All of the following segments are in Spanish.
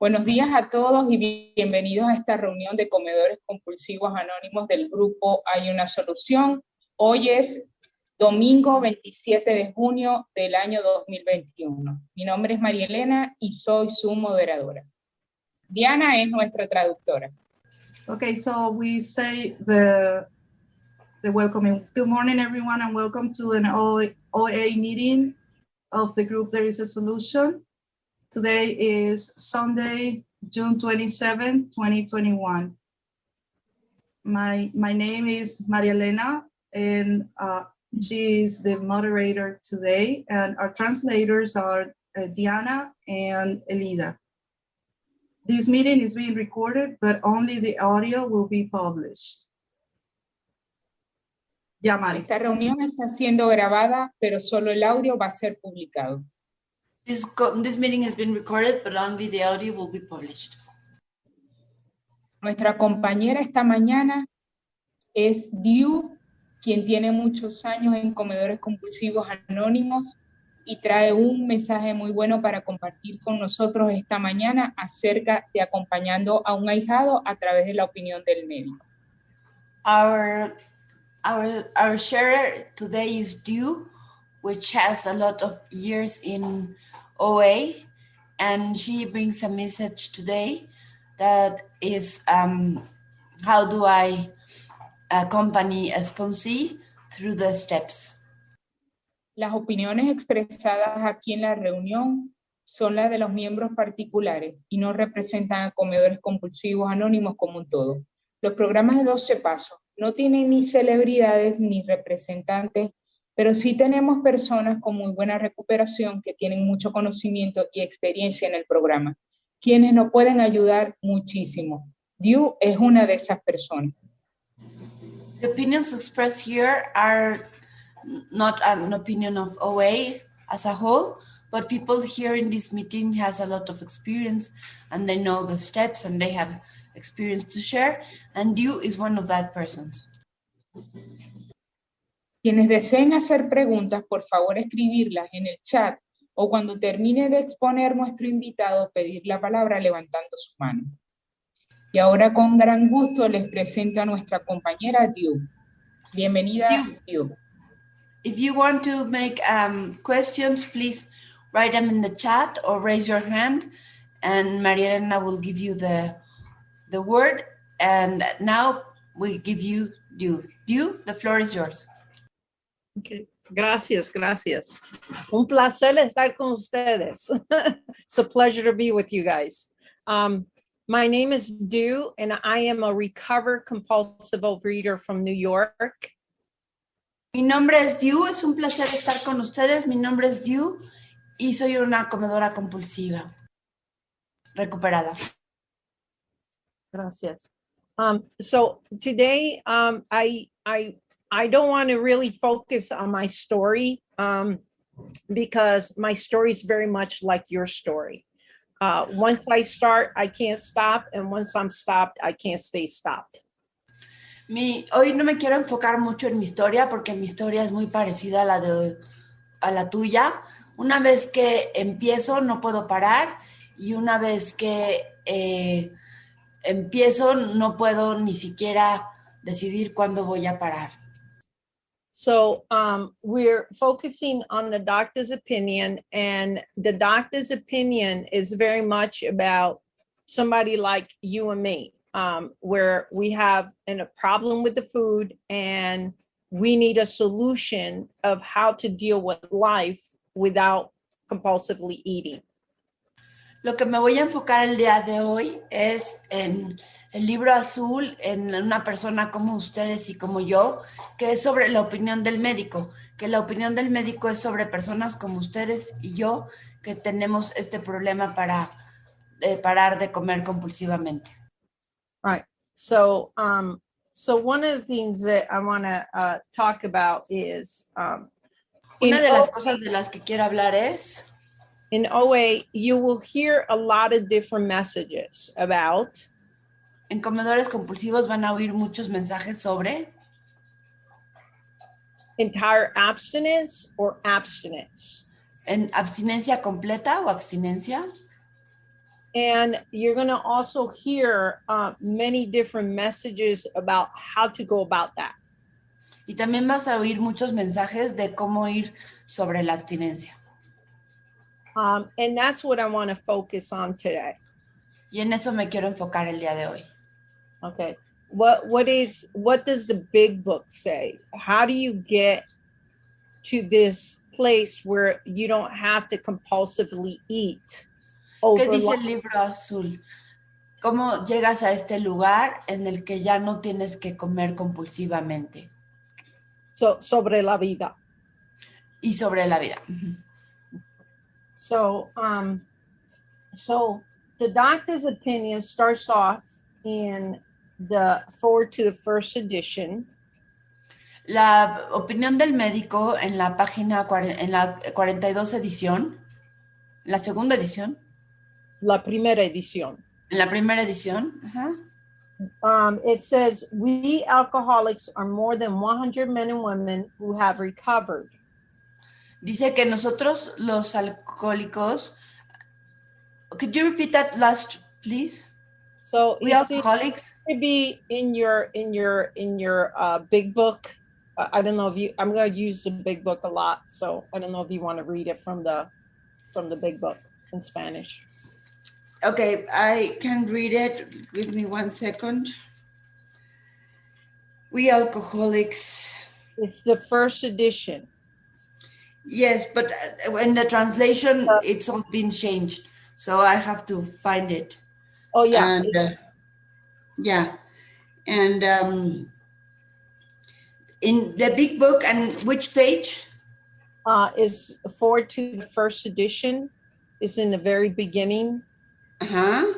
Buenos días a todos y bienvenidos a esta reunión de comedores compulsivos anónimos del grupo Hay una Solución. Hoy es domingo 27 de junio del año 2021. Mi nombre es María Elena y soy su moderadora. Diana es nuestra traductora. Okay, so we say the welcoming. Good morning, everyone, and welcome to an OA meeting of the group There is a Solution. Today is Sunday, June 27, 2021. My name is Maria Elena, and she is the moderator today, and our translators are Diana and Elida. This meeting is being recorded, but only the audio will be published. Ya, Mari. Esta reunión está siendo grabada, pero solo el audio va a ser publicado. This meeting has been recorded, but only the audio will be published. Nuestra compañera esta mañana es Diu, quien tiene muchos años en comedores compulsivos anónimos y trae un mensaje muy bueno para compartir con nosotros esta mañana acerca de acompañando a un ahijado a través de la opinión del médico. Our sharer today is Dew, which has a lot of years in OA, and she brings a message today that is how do I accompany a sponsee through the steps. Las opiniones expresadas aquí en la reunión son las de los miembros particulares y no representan a comedores compulsivos anónimos como un todo. Los programas de 12 pasos no tienen ni celebridades ni representantes, pero sí tenemos personas con muy buena recuperación que tienen mucho conocimiento y experiencia en el programa, quienes nos pueden ayudar muchísimo. Diu es una de esas personas. The opinions expressed here are not an opinion of OA as a whole, but people here in this meeting has a lot of experience and they know the steps and they have experience to share, and you is one of that persons. Quienes deseen hacer preguntas, por favor escribirlas en el chat o cuando termine de exponer nuestro invitado, pedir la palabra levantando su mano. Y ahora con gran gusto les presento a nuestra compañera Diu. Bienvenida, Diu. If you want to make questions, please write them in the chat or raise your hand, and Maria Elena will give you the word. And now we give you Dew. Dew, the floor is yours. Okay. Gracias. Un placer estar con ustedes. It's a pleasure to be with you guys. My name is Dew, and I am a recovered compulsive overeater from New York. Mi nombre es Dew, es un placer estar con ustedes. Mi nombre es Dew y soy una comedora compulsiva recuperada. Gracias. So today, I don't want to really focus on my story because my story is very much like your story. Once I start, I can't stop, and once I'm stopped, I can't stay stopped. Hoy no me quiero enfocar mucho en mi historia porque mi historia es muy parecida a la tuya. Una vez que empiezo, no puedo parar, y una vez que empiezo, no puedo ni siquiera decidir cuándo voy a parar. So we're focusing on the doctor's opinion, and the doctor's opinion is very much about somebody like you and me, where we have a problem with the food and we need a solution of how to deal with life without compulsively eating. Lo que me voy a enfocar el día de hoy es en el libro azul, en una persona como ustedes y como yo, que es sobre la opinión del médico, que la opinión del médico es sobre personas como ustedes y yo que tenemos este problema para parar de comer compulsivamente. Right. So one of the things that I want to talk about is una de las cosas de las que quiero hablar es in OA, you will hear a lot of different messages about. En comedores compulsivos van a oír muchos mensajes sobre entire abstinence or abstinence. En abstinencia completa o abstinencia. And you're going to also hear many different messages about how to go about that. Y también vas a oír muchos mensajes de cómo ir sobre la abstinencia. And that's what I want to focus on today. Y en eso me quiero enfocar el día de hoy. Okay. What does the big book say? How do you get to this place where you don't have to compulsively eat? ¿Qué dice el libro azul? ¿Cómo llegas a este lugar en el que ya no tienes que comer compulsivamente? Sobre la vida. Y sobre la vida. So the doctor's opinion starts off in the forward to the first edition. La opinión del médico en la página, en la 42 edición, la segunda edición. La primera edición. En la primera edición. Uh-huh. It says, we alcoholics are more than 100 men and women who have recovered. Dice que nosotros los alcohólicos, could you repeat that last, please? So we alcoholics to be in your big book. I don't know if you. I'm going to use the big book a lot, so I don't know if you want to read it from the big book in Spanish. Okay, I can read it. Give me 1 second. We alcoholics. It's the first edition. Yes, but in the translation, it's all been changed, so I have to find it. Oh yeah, and yeah, and in the big book, and which page? Is forward to the first edition. Is in the very beginning. Uh-huh.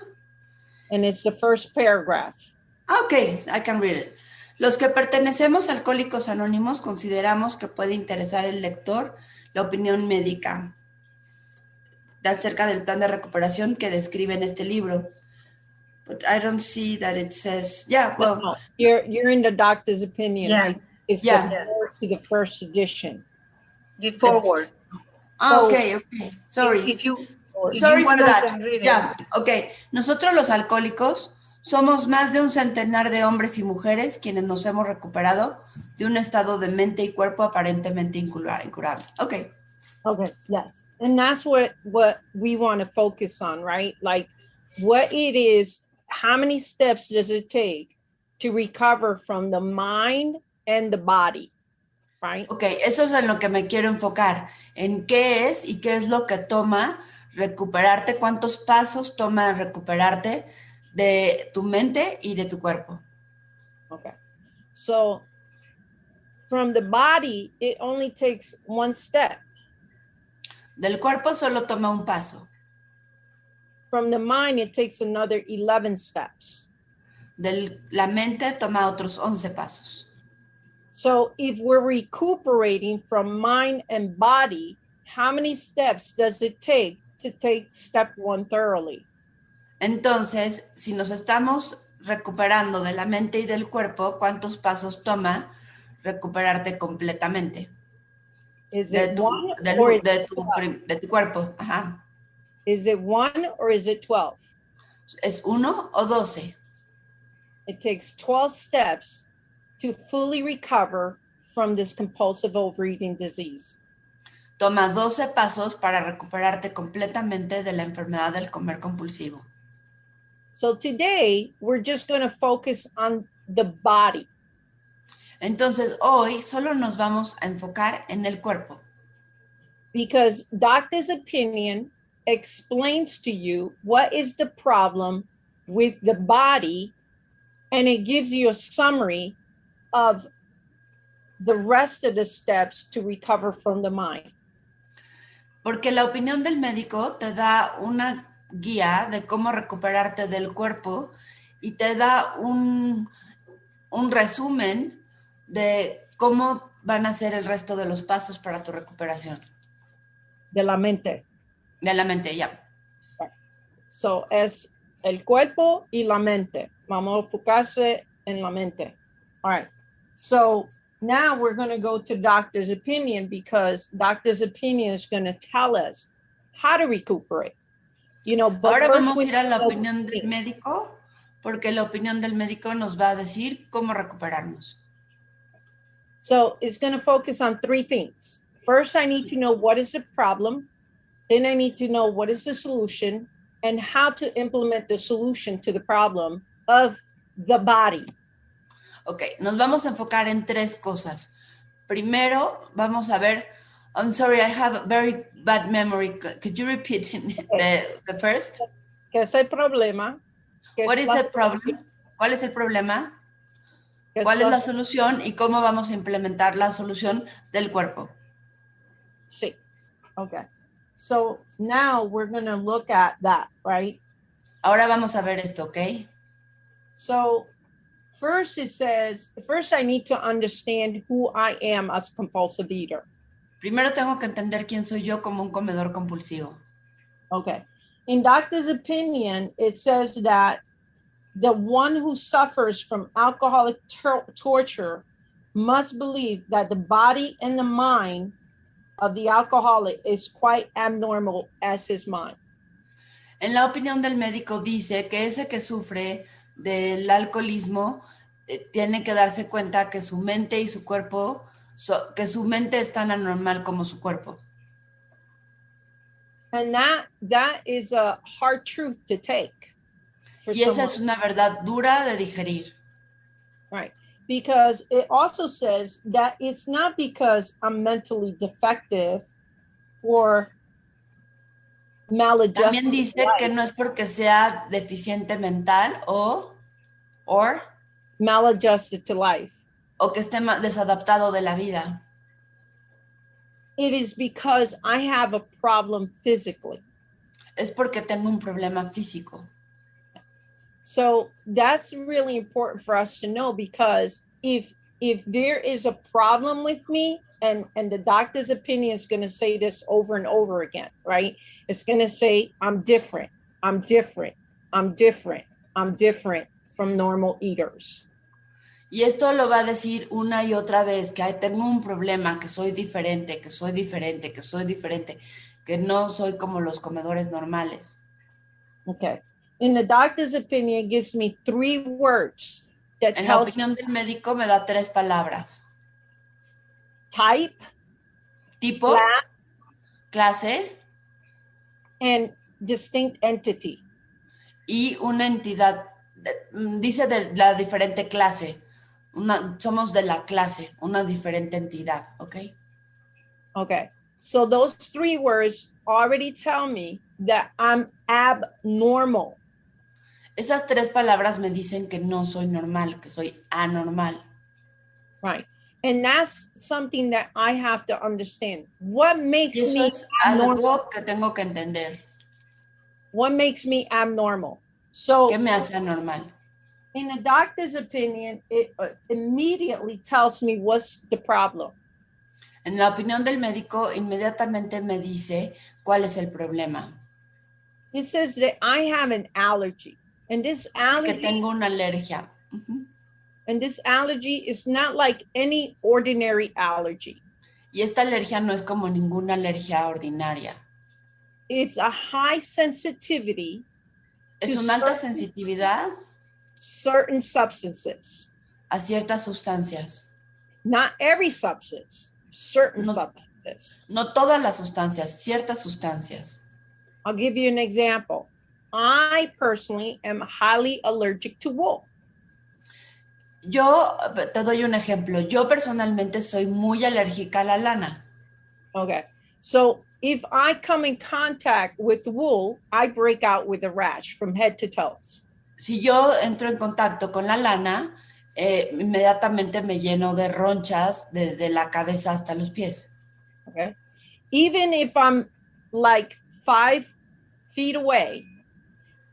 And it's the first paragraph. Okay, I can read it. Los que pertenecemos a Alcohólicos Anónimos consideramos que puede interesar al lector la opinión médica acerca del plan de recuperación que describe en este libro. But I don't see that it says, yeah, well. No, you're in the doctor's opinion. Yeah. Right? It's yeah. the forward to the first edition. The forward. Okay. Sorry. Sorry for that. Yeah, okay. Nosotros los alcohólicos somos más de un centenar de hombres y mujeres quienes nos hemos recuperado de un estado de mente y cuerpo aparentemente incurable. Okay. Okay, yes. And that's what we want to focus on, right? Like what it is, how many steps does it take to recover from the mind and the body, right? Okay, eso es en lo que me quiero enfocar, en qué es y qué es lo que toma recuperarte, cuántos pasos toma recuperarte de tu mente y de tu cuerpo. Okay. So from the body, it only takes one step. Del cuerpo solo toma un paso. From the mind, it takes another 11 steps. De la mente toma otros 11 pasos. So if we're recuperating from mind and body, how many steps does it take to take step 1 thoroughly? Entonces, si nos estamos recuperando de la mente y del cuerpo, ¿cuántos pasos toma recuperarte completamente? Is it de tu cuerpo. Ajá. Is it 1 or is it 12? ¿Es 1 o 12? It takes 12 steps to fully recover from this compulsive overeating disease. Toma 12 pasos para recuperarte completamente de la enfermedad del comer compulsivo. So today, we're just going to focus on the body. Entonces, hoy solo nos vamos a enfocar en el cuerpo. Because doctor's opinion explains to you what is the problem with the body, and it gives you a summary of the rest of the steps to recover from the mind. Porque la opinión del médico te da una guía de cómo recuperarte del cuerpo y te da un resumen de cómo van a ser el resto de los pasos para tu recuperación. De la mente. De la mente, ya. Yeah. So, es el cuerpo y la mente. Vamos a enfocarse en la mente. All right. So, now we're going to go to doctor's opinion because doctor's opinion is going to tell us how to recuperate. You know, but Ahora first vamos a we ir a la know- opinión del médico, porque la opinión del médico nos va a decir cómo recuperarnos. So it's going to focus on three things. First, I need to know what is the problem. Then I need to know what is the solution and how to implement the solution to the problem of the body. Ok, nos vamos a enfocar en tres cosas. Primero, vamos a ver, I'm sorry, I have a very bad memory. Could you repeat the first? ¿Qué es el problema? ¿Qué What es is la the problem? ¿Cuál es el problema? ¿Qué ¿Cuál es la solución? Y cómo vamos a implementar la solución del cuerpo. Sí. Okay. So now we're going to look at that, right? Ahora vamos a ver esto, ¿ok? So first it says, first I need to understand who I am as a compulsive eater. Primero tengo que entender quién soy yo como un comedor compulsivo. Okay. In doctor's opinion, it says that the one who suffers from alcoholic torture must believe that the body and the mind of the alcoholic is quite abnormal as his mind. En la opinión del médico dice que ese que sufre del alcoholismo tiene que darse cuenta que su mente y su cuerpo, que su mente es tan anormal como su cuerpo. And that is a hard truth to take. Y esa es una verdad dura de digerir. Right. Because it also says that it's not because I'm mentally defective or maladjusted. También dice que no es porque sea deficiente mental or maladjusted to life. O que esté desadaptado de la vida. It is because I have a problem physically. Es porque tengo un problema físico. So that's really important for us to know, because if there is a problem with me, and the doctor's opinion is going to say this over and over again, right? It's going to say, I'm different, I'm different, I'm different, I'm different from normal eaters. Y esto lo va a decir una y otra vez, que tengo un problema, que soy diferente, que soy diferente, que soy diferente, que no soy como los comedores normales. Okay. In the doctor's opinion, it gives me 3 words that En la tells opinión del médico me da 3 palabras. type, Tipo, clase and distinct entity. y una entidad. Dice de la diferente clase. Somos de la clase, una diferente entidad, ¿ok? Okay. So those 3 words already tell me that I'm abnormal. Esas 3 palabras me dicen que no soy normal, que soy anormal. Right. And that's something that I have to understand. What makes Y eso me es abnormal? algo que tengo que entender. What makes me abnormal? So ¿Qué me hace anormal? in the doctor's opinion, it immediately tells me what's the problem. En la opinión del médico, inmediatamente me dice cuál es el problema. It says that I have an allergy, and this Dice que allergy, tengo una alergia. and this allergy is not like any ordinary allergy. Y esta alergia no es como ninguna alergia ordinaria. It's a high sensitivity Es to una alta sensitividad certain substances. a ciertas sustancias. Not every substance, certain substances. No todas las sustancias, ciertas sustancias. I'll give you an example. I personally am highly allergic to wool. Yo te doy un ejemplo. Yo personalmente soy muy alérgica a la lana. Okay. So if I come in contact with wool, I break out with a rash from head to toes. Si yo entro en contacto con la lana, inmediatamente me lleno de ronchas desde la cabeza hasta los pies. Okay. Even if I'm like 5 feet away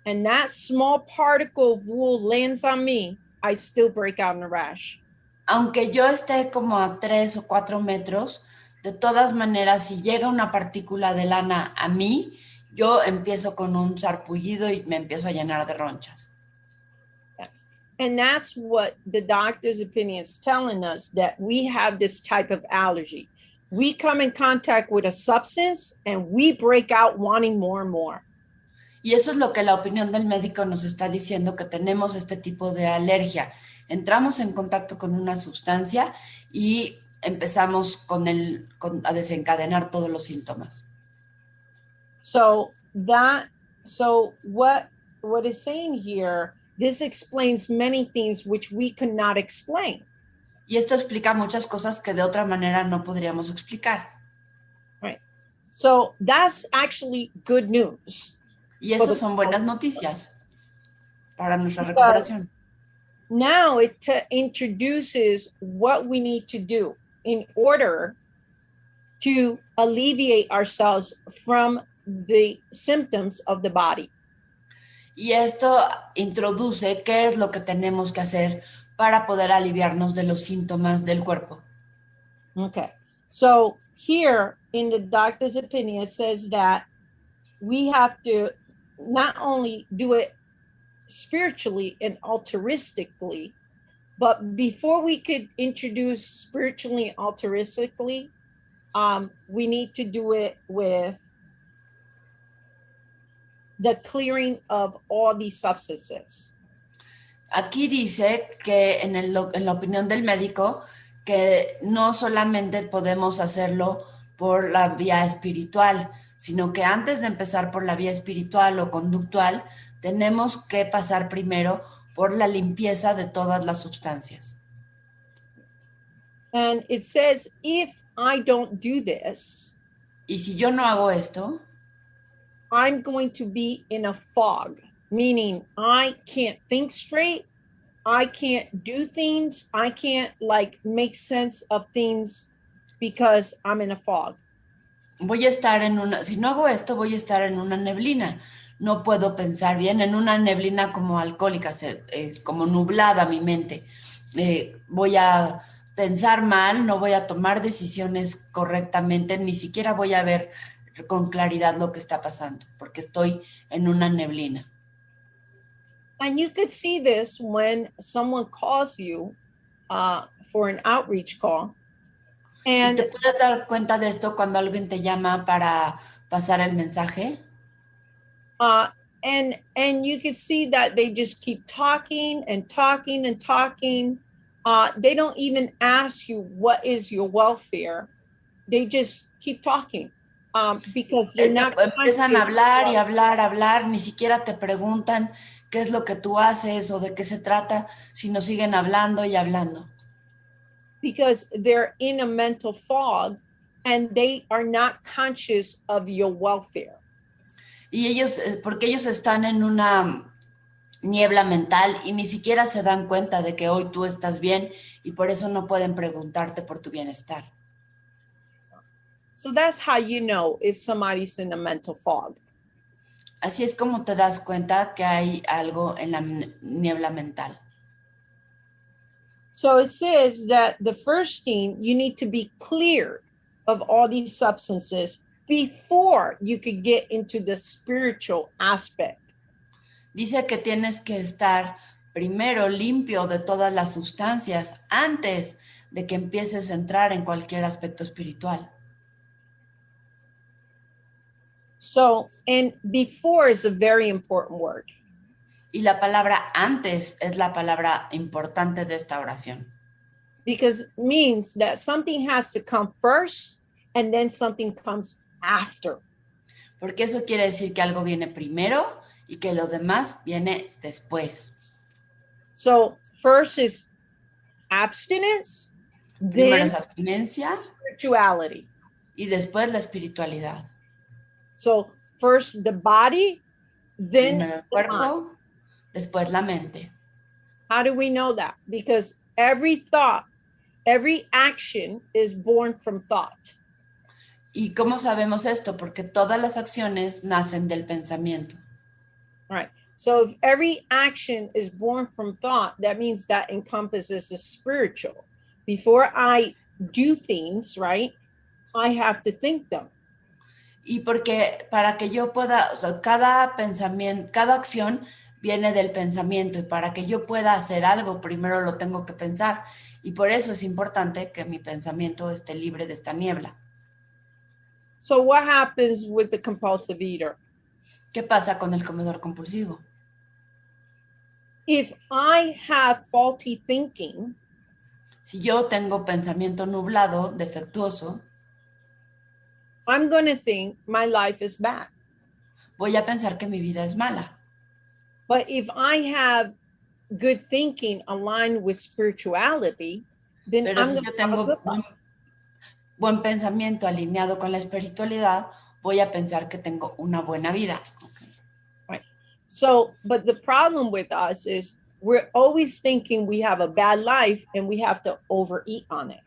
and that small particle of wool lands on me, I still break out in a rash. Aunque yo esté como a 3 o 4 metros, de todas maneras, si llega una partícula de lana a mí, yo empiezo con un sarpullido y me empiezo a llenar de ronchas. Yes. And that's what the doctor's opinion is telling us, that we have this type of allergy. We come in contact with a substance and we break out wanting more and more. Y eso es lo que la opinión del médico nos está diciendo, que tenemos este tipo de alergia. Entramos en contacto con una sustancia y empezamos a desencadenar todos los síntomas. So what is saying here, this explains many things which we could not explain. Y esto explica muchas cosas que de otra manera no podríamos explicar. Right. So that's actually good news. Y esas son buenas noticias para nuestra Because recuperación. now it introduces what we need to do in order to alleviate ourselves from the symptoms of the body. Y esto introduce qué es lo que tenemos que hacer para poder aliviarnos de los síntomas del cuerpo. Okay. So here in the doctor's opinion, it says that we have to not only do it spiritually and altruistically, but before we could introduce spiritually and altruistically, we need to do it with the clearing of all these substances. Aquí dice que en la opinión del médico, que no solamente podemos hacerlo por la vía espiritual, sino que antes de empezar por la vía espiritual o conductual, tenemos que pasar primero por la limpieza de todas las sustancias. And it says, if I don't do this, y si yo no hago esto, I'm going to be in a fog, meaning I can't think straight, I can't do things, I can't like make sense of things because I'm in a fog. Voy a estar si no hago esto, voy a estar en una neblina. No puedo pensar bien, en una neblina como alcohólica, como nublada mi mente. Voy a pensar mal, no voy a tomar decisiones correctamente, ni siquiera voy a ver con claridad lo que está pasando, porque estoy en una neblina. And you could see this when someone calls you for an outreach call. And ¿te puedes dar cuenta de esto cuando alguien te llama para pasar el mensaje? And you can see that they just keep talking and talking and talking. They don't even ask you what is your welfare. They just keep talking because they're not. Empiezan a hablar y hablar, ni siquiera te preguntan qué es lo que tú haces o de qué se trata, sino siguen hablando y hablando. Because they're in a mental fog and they are not conscious of your welfare. Y porque ellos están en una niebla mental y ni siquiera se dan cuenta de que hoy tú estás bien y por eso no pueden preguntarte por tu bienestar. So that's how you know if somebody's in a mental fog. Así es como te das cuenta que hay algo en la niebla mental. So it says that the first thing, you need to be cleared of all these substances before you could get into the spiritual aspect. Dice que tienes que estar primero limpio de todas las sustancias antes de que empieces a entrar en cualquier aspecto espiritual. So, and before is a very important word. Y la palabra antes es la palabra importante de esta oración. Because it means that something has to come first and then something comes after. Porque eso quiere decir que algo viene primero y que lo demás viene después. So first is abstinence, Primero then es abstinencia spirituality. y después la espiritualidad. So first the body, then Primero el cuerpo, después la mente. How do we know that? Because every thought, every action is born from thought. ¿Y cómo sabemos esto? Porque todas las acciones nacen del pensamiento. All right. So if every action is born from thought, that means that encompasses the spiritual. Before I do things, right, I have to think them. Y porque para que yo pueda, o sea, cada pensamiento, cada acción viene del pensamiento y para que yo pueda hacer algo, primero lo tengo que pensar. Y por eso es importante que mi pensamiento esté libre de esta niebla. So what happens with the compulsive eater? ¿Qué pasa con el comedor compulsivo? If I have faulty thinking, Si yo tengo pensamiento nublado, defectuoso, I'm going to think my life is bad. voy a pensar que mi vida es mala. But if I have good thinking aligned with spirituality, then Pero I'm si going yo to have a tengo good life. buen pensamiento alineado con la espiritualidad, voy a pensar que tengo una buena vida. Right. So, but the problem with us is we're always thinking we have a bad life and we have to overeat on it.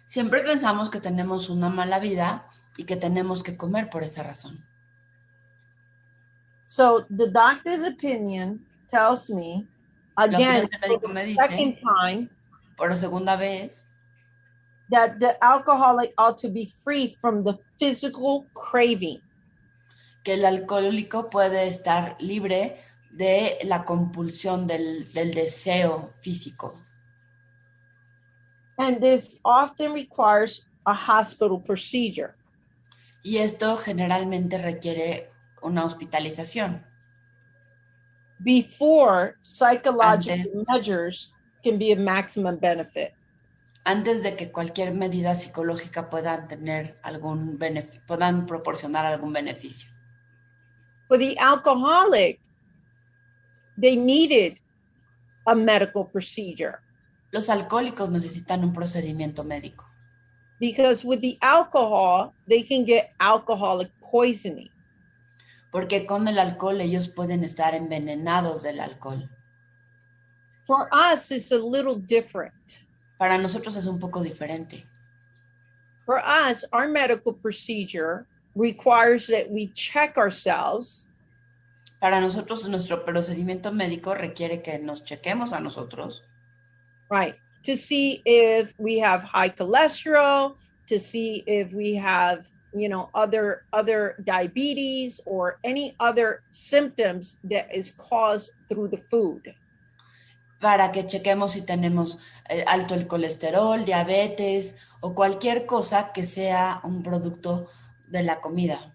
Siempre pensamos que tenemos una mala vida y que tenemos que comer por esa razón. So the doctor's opinion tells me, La opinión again, del for médico me the second dice, time, por segunda vez, that the alcoholic ought to be free from the physical craving. que el alcohólico puede estar libre de la compulsión del deseo físico. And this often requires a hospital procedure. Y esto generalmente requiere una hospitalización Before psychological antes, measures can be of maximum benefit. antes de que cualquier medida psicológica puedan puedan proporcionar algún beneficio. For the alcoholic, they needed a medical procedure Los alcohólicos necesitan un procedimiento médico, because with the alcohol, they can get alcoholic poisoning. porque con el alcohol ellos pueden estar envenenados del alcohol. For us, it's a little different. Para nosotros es un poco diferente. For us, our medical procedure requires that we check ourselves. Para nosotros nuestro procedimiento médico requiere que nos chequemos a nosotros. Right. To see if we have high cholesterol, to see if we have, other diabetes or any other symptoms that is caused through the food. Para que chequemos si tenemos alto el colesterol, diabetes o cualquier cosa que sea un producto de la comida.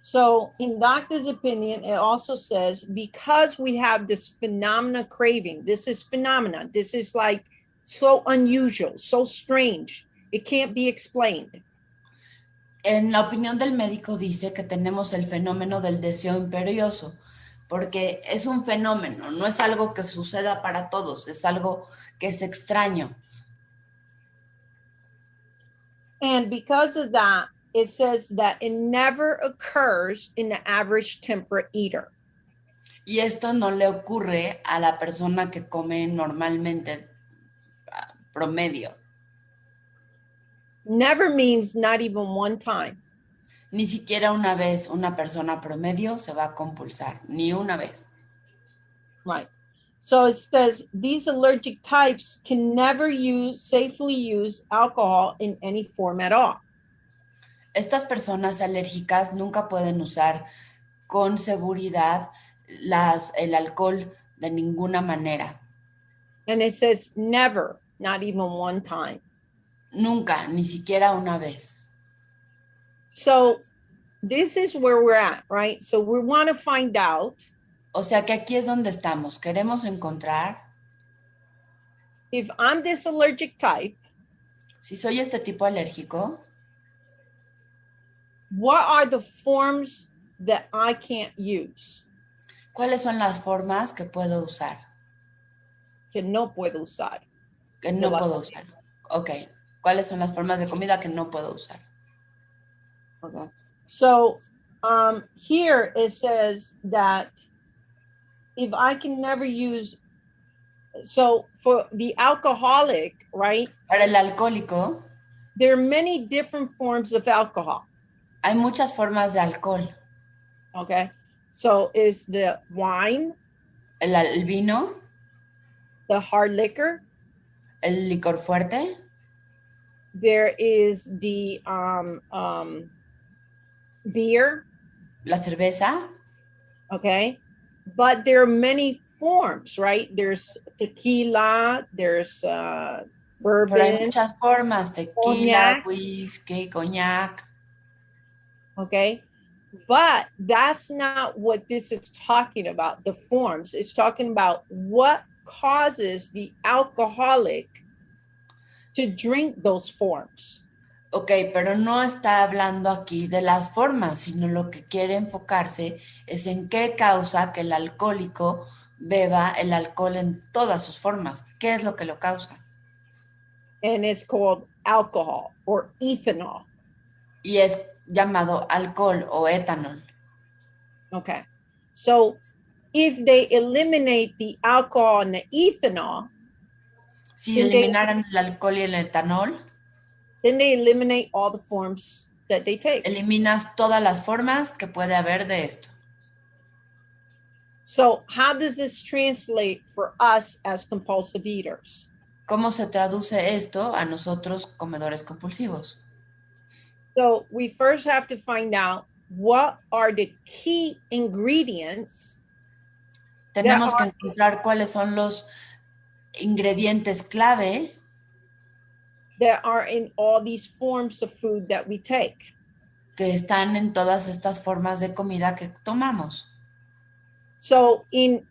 So in doctor's opinion, it also says, because we have this phenomena craving, this is phenomena, this is like so unusual, so strange, it can't be explained. En la opinión del médico dice que tenemos el fenómeno del deseo imperioso, porque es un fenómeno, no es algo que suceda para todos, es algo que es extraño. And because of that, it says that it never occurs in the average temperate eater. Y esto no le ocurre a la persona que come normalmente promedio. Never means not even one time. Ni siquiera una vez una persona promedio se va a compulsar, ni una vez. Right. So it says these allergic types can never safely use alcohol in any form at all. Estas personas alérgicas nunca pueden usar con seguridad el alcohol de ninguna manera. And it says never, not even one time. Nunca, ni siquiera una vez. So this is where we're at, right? So we want to find out. O sea que aquí es donde estamos. Queremos encontrar. If I'm this allergic type. Si soy este tipo alérgico. What are the forms that I can't use? ¿Cuáles son las formas que puedo usar? Que no puedo usar. Que no puedo usar. Ok. ¿Cuáles son las formas de comida que no puedo usar? Okay. So here it says that if I can never use, so for the alcoholic, right? Para el alcohólico. There are many different forms of alcohol. Hay muchas formas de alcohol. Okay. So is the wine. El vino. The hard liquor. El licor fuerte. There is the beer. La cerveza. Okay. But there are many forms, right? There's tequila, there's bourbon. Pero hay muchas formas, tequila, cognac. Whisky, coñac. Okay. But that's not what this is talking about, the forms. It's talking about what causes the alcoholic to drink those forms. Ok, pero no está hablando aquí de las formas, sino lo que quiere enfocarse es en qué causa que el alcohólico beba el alcohol en todas sus formas. ¿Qué es lo que lo causa? And it's called alcohol or ethanol. Y es llamado alcohol o etanol. Okay. So if they eliminate the alcohol and the ethanol, Si then eliminaran el alcohol y el etanol, they eliminate all the forms that they take. eliminas todas las formas que puede haber de esto. So how does this translate for us as compulsive eaters? ¿Cómo se traduce esto a nosotros comedores compulsivos? So we first have to find out what are the key ingredients Tenemos que encontrar cuáles son los ingredientes clave that are in all these forms of food that we take. que están en todas estas formas de comida que tomamos. So in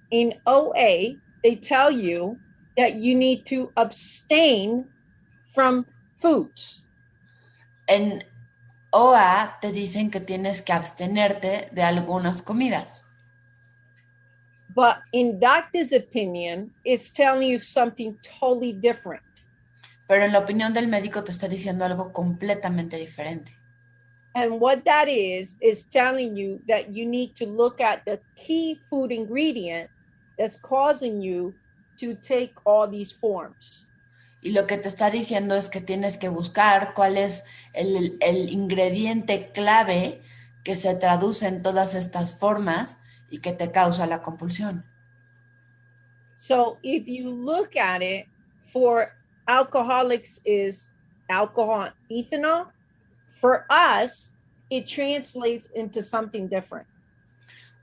OA, they tell you that you need to abstain from foods. En OA te dicen que tienes que abstenerte de algunas comidas. But in doctor's opinion, it's telling you something totally different. Pero en la opinión del médico te está diciendo algo completamente diferente. And what that is telling you that you need to look at the key food ingredient that's causing you to take all these forms. Y lo que te está diciendo es que tienes que buscar cuál es el ingrediente clave que se traduce en todas estas formas y que te causa la compulsión. So if you look at it, for alcoholics is alcohol, ethanol. For us, it translates into something different.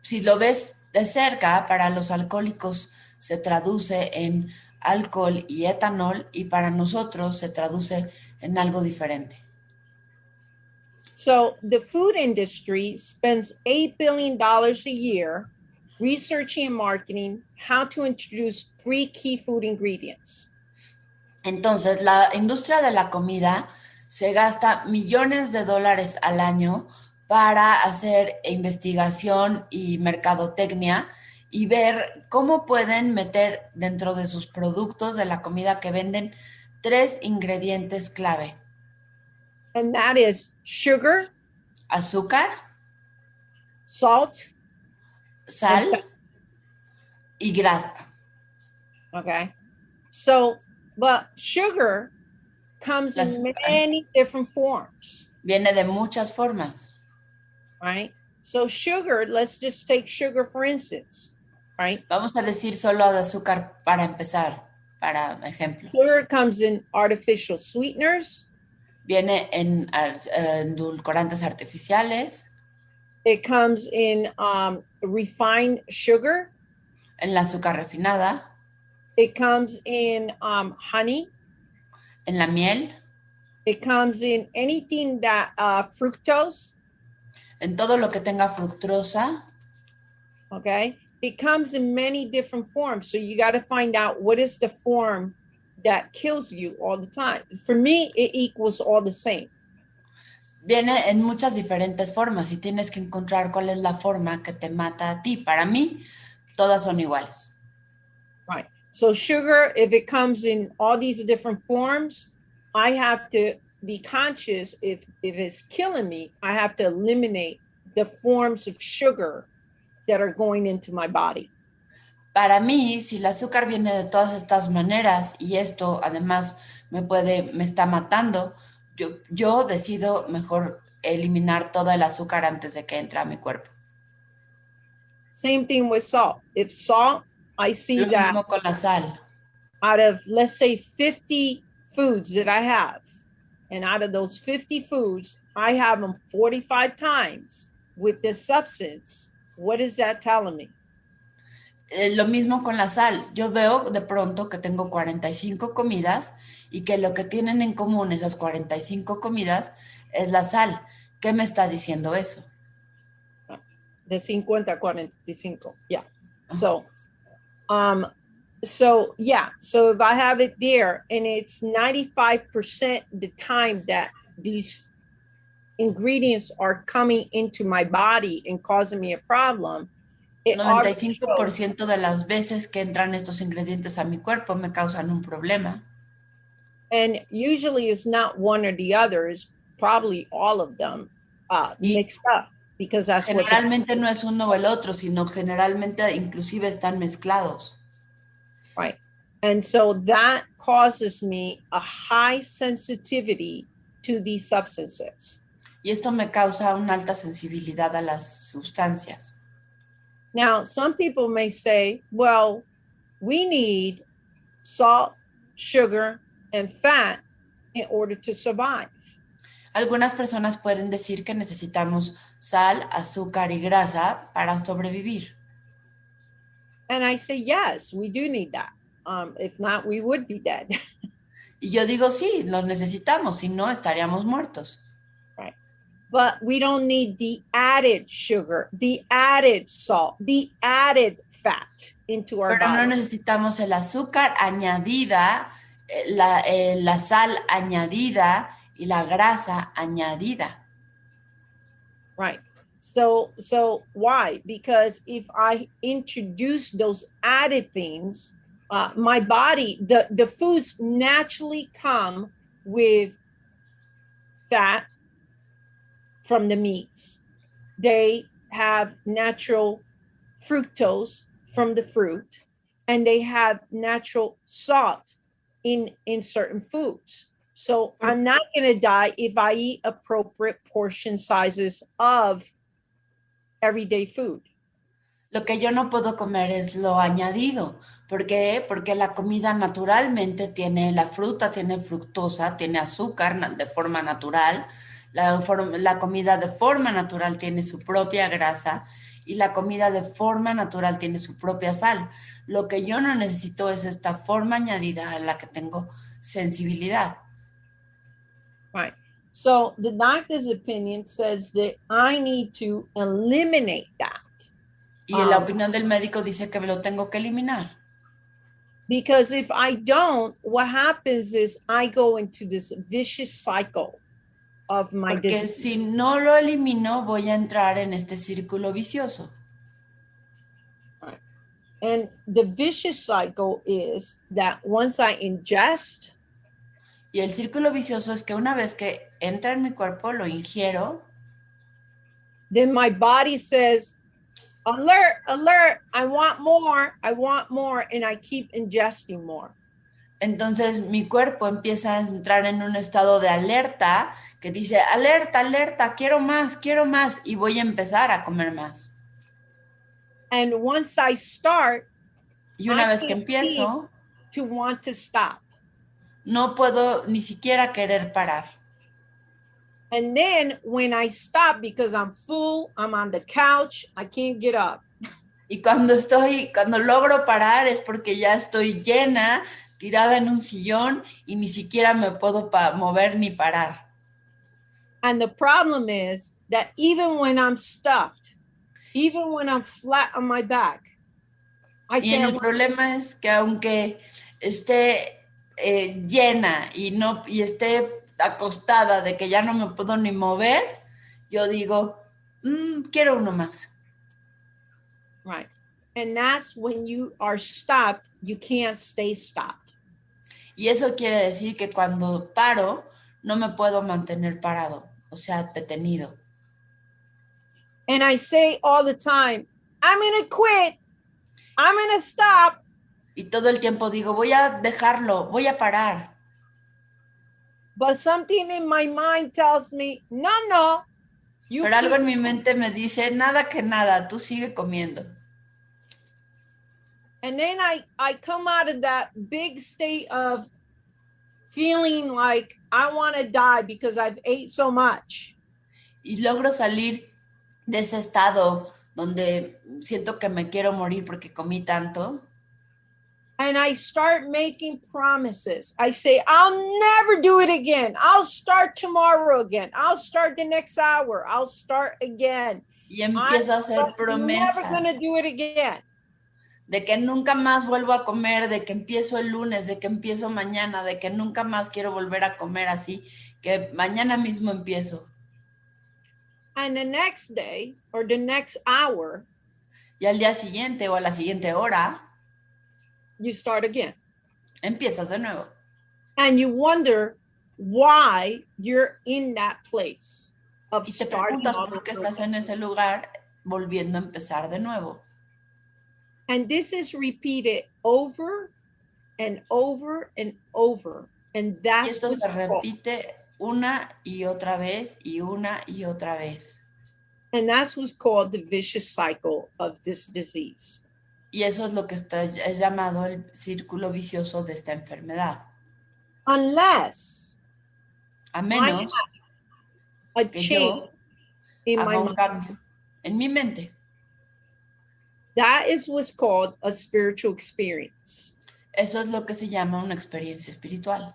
Si lo ves de cerca, para los alcohólicos se traduce en alcohol y etanol, y para nosotros se traduce en algo diferente. So the food industry spends $8 billion a year researching and marketing how to introduce 3 key food ingredients. Entonces, la industria de la comida se gasta millones de dólares al año para hacer investigación y mercadotecnia y ver cómo pueden meter dentro de sus productos de la comida que venden 3 ingredientes clave. And that is sugar, Azúcar, salt, sal y grasa. Okay. So, but sugar comes in many different forms. Viene de muchas formas. Right? So sugar, let's just take sugar for instance, right? Vamos a decir solo de azúcar para empezar, para ejemplo. Sugar comes in artificial sweeteners. Viene en edulcorantes artificiales. It comes in refined sugar. En la azúcar refinada. It comes in honey. En la miel. It comes in anything that fructose. En todo lo que tenga fructosa. Okay. It comes in many different forms. So you got to find out what is the form that kills you all the time. For me, it equals all the same. Viene en muchas diferentes formas y tienes que encontrar cuál es la forma que te mata a ti. Para mí, todas son iguales. Right. So sugar, if it comes in all these different forms, I have to be conscious if it's killing me, I have to eliminate the forms of sugar that are going into my body. Para mí, si el azúcar viene de todas estas maneras y esto además me está matando, yo decido mejor eliminar todo el azúcar antes de que entre a mi cuerpo. Same thing with salt. If salt, I see Lo that mismo con la sal. out of, let's say, 50 foods that I have, and out of those 50 foods, I have them 45 times with this substance. What is that telling me? Lo mismo con la sal. Yo veo de pronto que tengo 45 comidas y que lo que tienen en común esas 45 comidas es la sal. ¿Qué me está diciendo eso? De 50 a 45. Yeah. So yeah, so if I have it there and it's 95% the time that these ingredients are coming into my body and causing me a problem, it 95% de las veces que entran estos ingredientes a mi cuerpo me causan un problema. And usually it's not one or the other, it's probably all of them mixed up, because that's what generalmente no es uno o el otro, sino generalmente inclusive están mezclados. Right. And so that causes me a high sensitivity to these substances. Y esto me causa una alta sensibilidad a las sustancias. Now, some people may say, well, we need salt, sugar, and fat in order to survive. Algunas personas pueden decir que necesitamos sal, azúcar y grasa para sobrevivir. And I say, yes, we do need that. If not, we would be dead. Y yo digo, sí, los necesitamos, si no estaríamos muertos. Right. But we don't need the added sugar, the added salt, the added fat into our Pero body. no necesitamos el azúcar añadida, la sal añadida y la grasa añadida. Right. So why? Because if I introduce those added things, my body, the foods naturally come with fat from the meats. They have natural fructose from the fruit, and they have natural salt in certain foods. So I'm not going to die if I eat appropriate portion sizes of everyday food. Lo que yo no puedo comer es lo añadido. ¿Por qué? Porque la comida naturalmente tiene, la fruta tiene fructosa, tiene azúcar de forma natural, la comida de forma natural tiene su propia grasa y la comida de forma natural tiene su propia sal. Lo que yo no necesito es esta forma añadida a la que tengo sensibilidad. Right. So the doctor's opinion says that I need to eliminate that. Y la opinión del médico dice que me lo tengo que eliminar. Because if I don't, what happens is I go into this vicious cycle of my Porque disease. si no lo elimino, voy a entrar en este círculo vicioso. Right. And the vicious cycle is that once I ingest, y el círculo vicioso es que una vez que entra en mi cuerpo, lo ingiero, then my body says, alert, alert, I want more, and I keep ingesting more. Entonces mi cuerpo empieza a entrar en un estado de alerta que dice, alerta, alerta, quiero más, y voy a empezar a comer más. And once I start, y una vez que empiezo, to want to stop. No puedo ni siquiera querer parar. And then when I stop, because I'm full, I'm on the couch, I can't get up. Y cuando logro parar es porque ya estoy llena, tirada en un sillón y ni siquiera me puedo mover ni parar. And the problem is that even when I'm stuffed, even when I'm flat on my back, y el problema es que aunque esté llena y esté acostada de que ya no me puedo ni mover, yo digo, quiero uno más. Right. And that's when you are stopped, you can't stay stopped. Y eso quiere decir que cuando paro, no me puedo mantener parado, o sea, detenido. And I say all the time, I'm going to quit. I'm going to stop. Y todo el tiempo digo, voy a dejarlo, voy a parar. But something in my mind tells me, no. Pero algo en mi mente me dice, nada que nada, tú sigue comiendo. And then I come out of that big state of feeling like I want to die because I've ate so much. Y logro salir de ese estado donde siento que me quiero morir porque comí tanto. And I start making promises. I say, I'll never do it again. I'll start tomorrow again. I'll start the next hour. I'll start again. Y empiezo a hacer I'm never promesas going to do it again. de que nunca más vuelvo a comer, de que empiezo el lunes, de que empiezo mañana, de que nunca más quiero volver a comer así, que mañana mismo empiezo. And the next day or the next hour, Y al día siguiente o a la siguiente hora, you start again. empiezas de nuevo. And you wonder why you're in that place of Y te starting preguntas all por qué over estás again. en ese lugar volviendo a empezar de nuevo. And this is repeated over and over and over. And Y that's esto what's se called, repite una y otra vez y una y otra vez. and that's what's called the vicious cycle of this disease. Y eso es lo que es llamado el círculo vicioso de esta enfermedad. Unless A menos a que change yo in my haga un mind. cambio en mi mente. That is what's called a spiritual experience. Eso es lo que se llama una experiencia espiritual.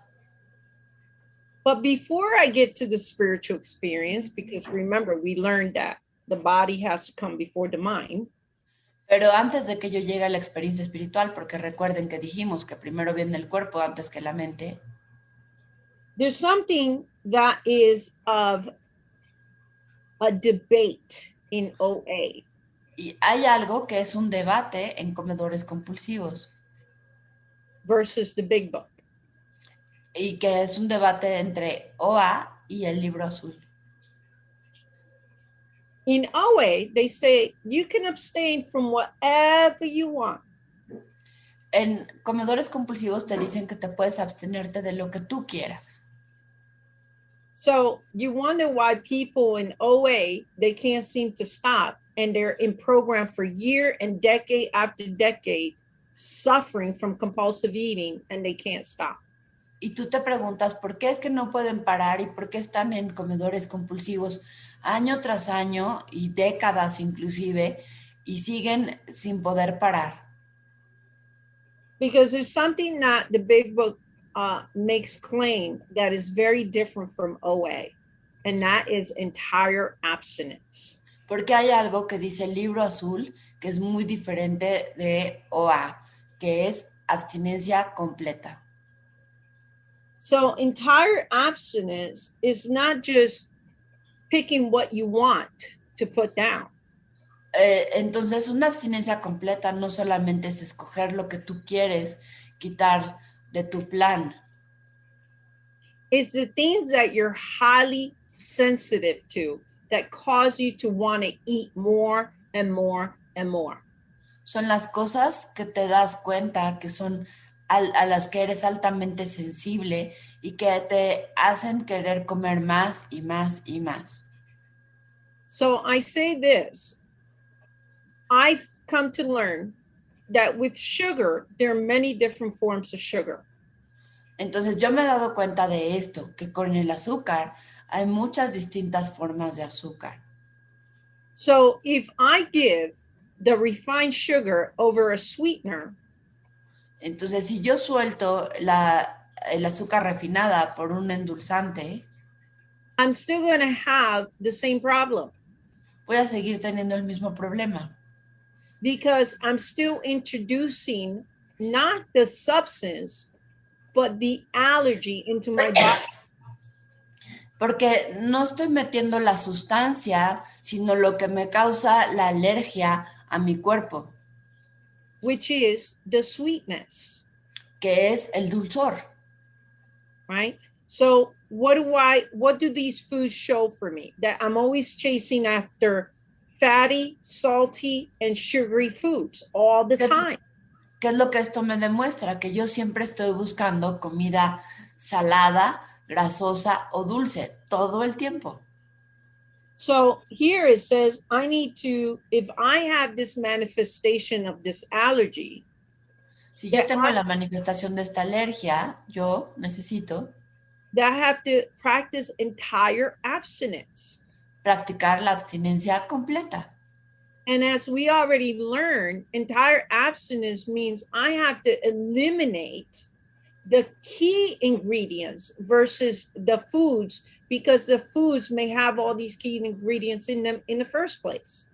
But before I get to the spiritual experience, because remember, we learned that the body has to come before the mind. Pero antes de que yo llegue a la experiencia espiritual, porque recuerden que dijimos que primero viene el cuerpo antes que la mente, There's something that is of a debate in OA. y hay algo que es un debate en comedores compulsivos Versus the big book. y que es un debate entre OA y el libro azul. In OA, they say you can abstain from whatever you want. En comedores compulsivos te dicen que te puedes abstenerte de lo que tú quieras. So you wonder why people in OA, they can't seem to stop, and they're in program for year and decade after decade, suffering from compulsive eating, and they can't stop. Y tú te preguntas por qué es que no pueden parar y por qué están en comedores compulsivos año tras año y décadas inclusive y siguen sin poder parar. Because there's something that the big book makes claim that is very different from OA, and that is entire abstinence. Porque hay algo que dice el libro azul que es muy diferente de OA, que es abstinencia completa. So entire abstinence is not just picking what you want to put down. Entonces, una abstinencia completa no solamente es escoger lo que tú quieres quitar de tu plan. It's the things that you're highly sensitive to that cause you to want to eat more and more and more. Son las cosas que te das cuenta que son a las que eres altamente sensible y que te hacen querer comer más y más y más. So I say this, I've come to learn that with sugar, there are many different forms of sugar. Entonces yo me he dado cuenta de esto, que con el azúcar hay muchas distintas formas de azúcar. So if I give the refined sugar over a sweetener, Entonces si yo suelto el azúcar refinada por un endulzante, I'm still going to have the same problem voy a seguir teniendo el mismo problema. because I'm still introducing not the substance, but the allergy into my body. Porque no estoy metiendo la sustancia, sino lo que me causa la alergia a mi cuerpo, Which is the sweetness, que es el dulzor. right? So what do these foods show for me? That I'm always chasing after fatty, salty, and sugary foods all the time. ¿Qué es lo que esto me demuestra? Que yo siempre estoy buscando comida salada, grasosa o dulce todo el tiempo. So here it says, I need to, if I have this manifestation of this allergy, Si yo tengo la manifestación de esta alergia, yo necesito that I have to practice entire abstinence. practicar la abstinencia completa. And as we already learned, entire abstinence means I have to eliminate the key ingredients versus the foods because the foods may have all these key ingredients in them in the first place.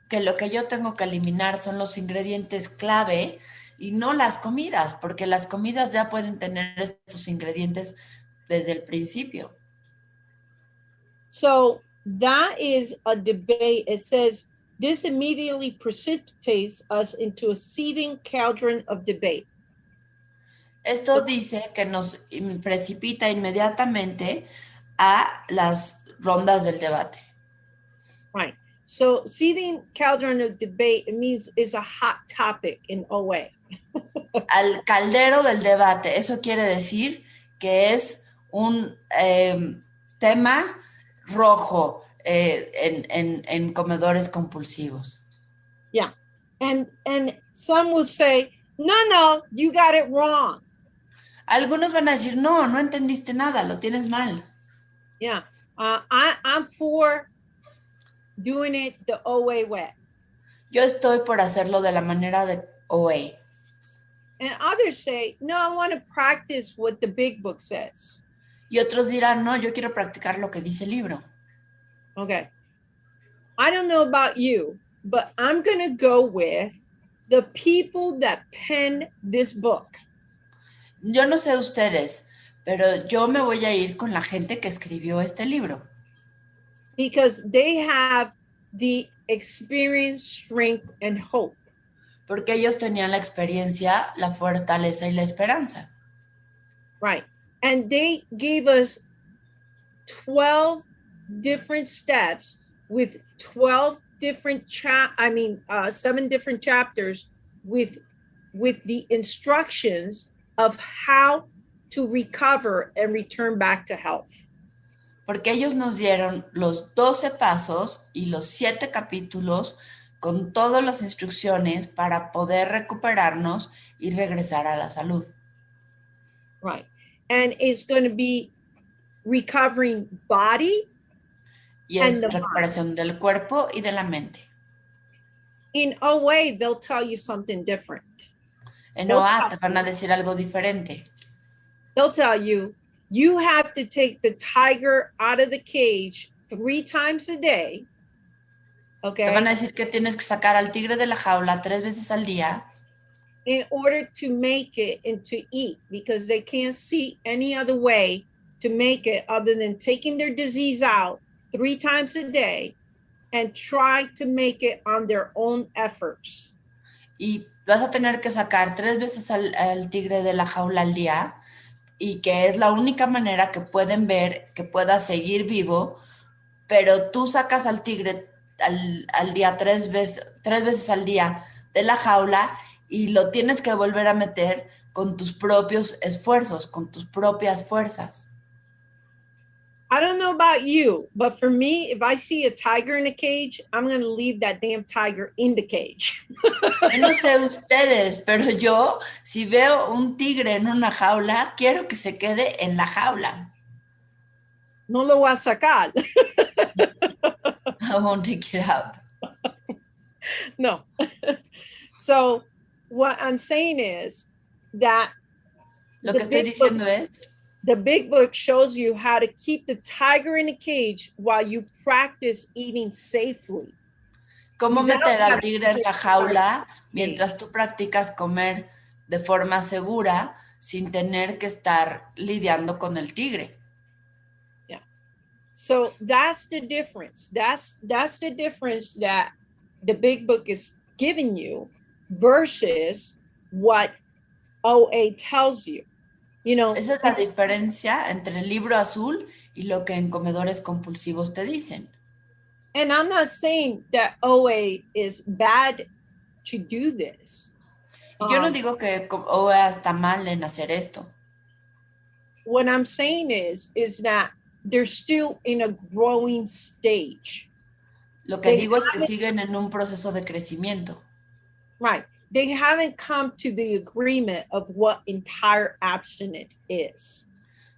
Que lo que yo tengo que eliminar son los ingredientes clave y no las comidas, porque las comidas ya pueden tener estos ingredientes desde el principio. So that is a debate. It says, this immediately precipitates us into a seething cauldron of debate. Esto dice que nos precipita inmediatamente a las rondas del debate. Right. So seething cauldron of debate, it means is a hot topic in OA. Al caldero del debate, eso quiere decir que es un tema rojo en comedores compulsivos. Yeah. And some will say, no, you got it wrong. Algunos van a decir, no entendiste nada, lo tienes mal. Yeah. I'm for doing it the OA way. Yo estoy por hacerlo de la manera de OA. And others say, no, I want to practice what the big book says. Y otros dirán, no, yo quiero practicar lo que dice el libro. Okay. I don't know about you, but I'm going to go with the people that penned this book. Yo no sé ustedes, pero yo me voy a ir con la gente que escribió este libro. Because they have the experience, strength, and hope. Porque ellos tenían la experiencia, la fortaleza y la esperanza. Right. And they gave us 12 different steps with 12 different 7 different chapters with the instructions of how to recover and return back to health. Porque ellos nos dieron los 12 pasos y los 7 capítulos con todas las instrucciones para poder recuperarnos y regresar a la salud. Right. And it's going to be recovering body. Y es recuperación del cuerpo y de la mente. In OA, they'll tell you something different. En OA te van a decir algo diferente. They'll tell you, you have to take the tiger out of the cage 3 times a day. Okay. Te van a decir que tienes que sacar al tigre de la jaula 3 veces al día. In order to make it and to eat, because they can't see any other way to make it other than taking their disease out 3 times a day and try to make it on their own efforts. Y vas a tener que sacar 3 veces al tigre de la jaula al día, y que es la única manera que pueden ver que pueda seguir vivo, pero tú sacas al tigre al día 3 veces al día de la jaula y lo tienes que volver a meter con tus propios esfuerzos, con tus propias fuerzas. I don't know about you, but for me, if I see a tiger in a cage, I'm going to leave that damn tiger in the cage. No sé ustedes, pero yo, si veo un tigre en una jaula, quiero que se quede en la jaula. No lo voy a sacar. I won't take it out. No. So what I'm saying is that Lo que estoy diciendo es the big book shows you how to keep the tiger in the cage while you practice eating safely. Cómo meter al tigre en la jaula mientras tú practicas comer de forma segura sin tener que estar lidiando con el tigre. Yeah. So that's the difference. That's the difference that the big book is giving you versus what OA tells you. You know, esa es la diferencia entre el libro azul y lo que en comedores compulsivos te dicen. And I'm not saying that OA is bad to do this. Yo no digo que OA está mal en hacer esto. What I'm saying is that they're still in a growing stage. Lo que digo es que siguen en un proceso de crecimiento. Right. They haven't come to the agreement of what entire abstinence is.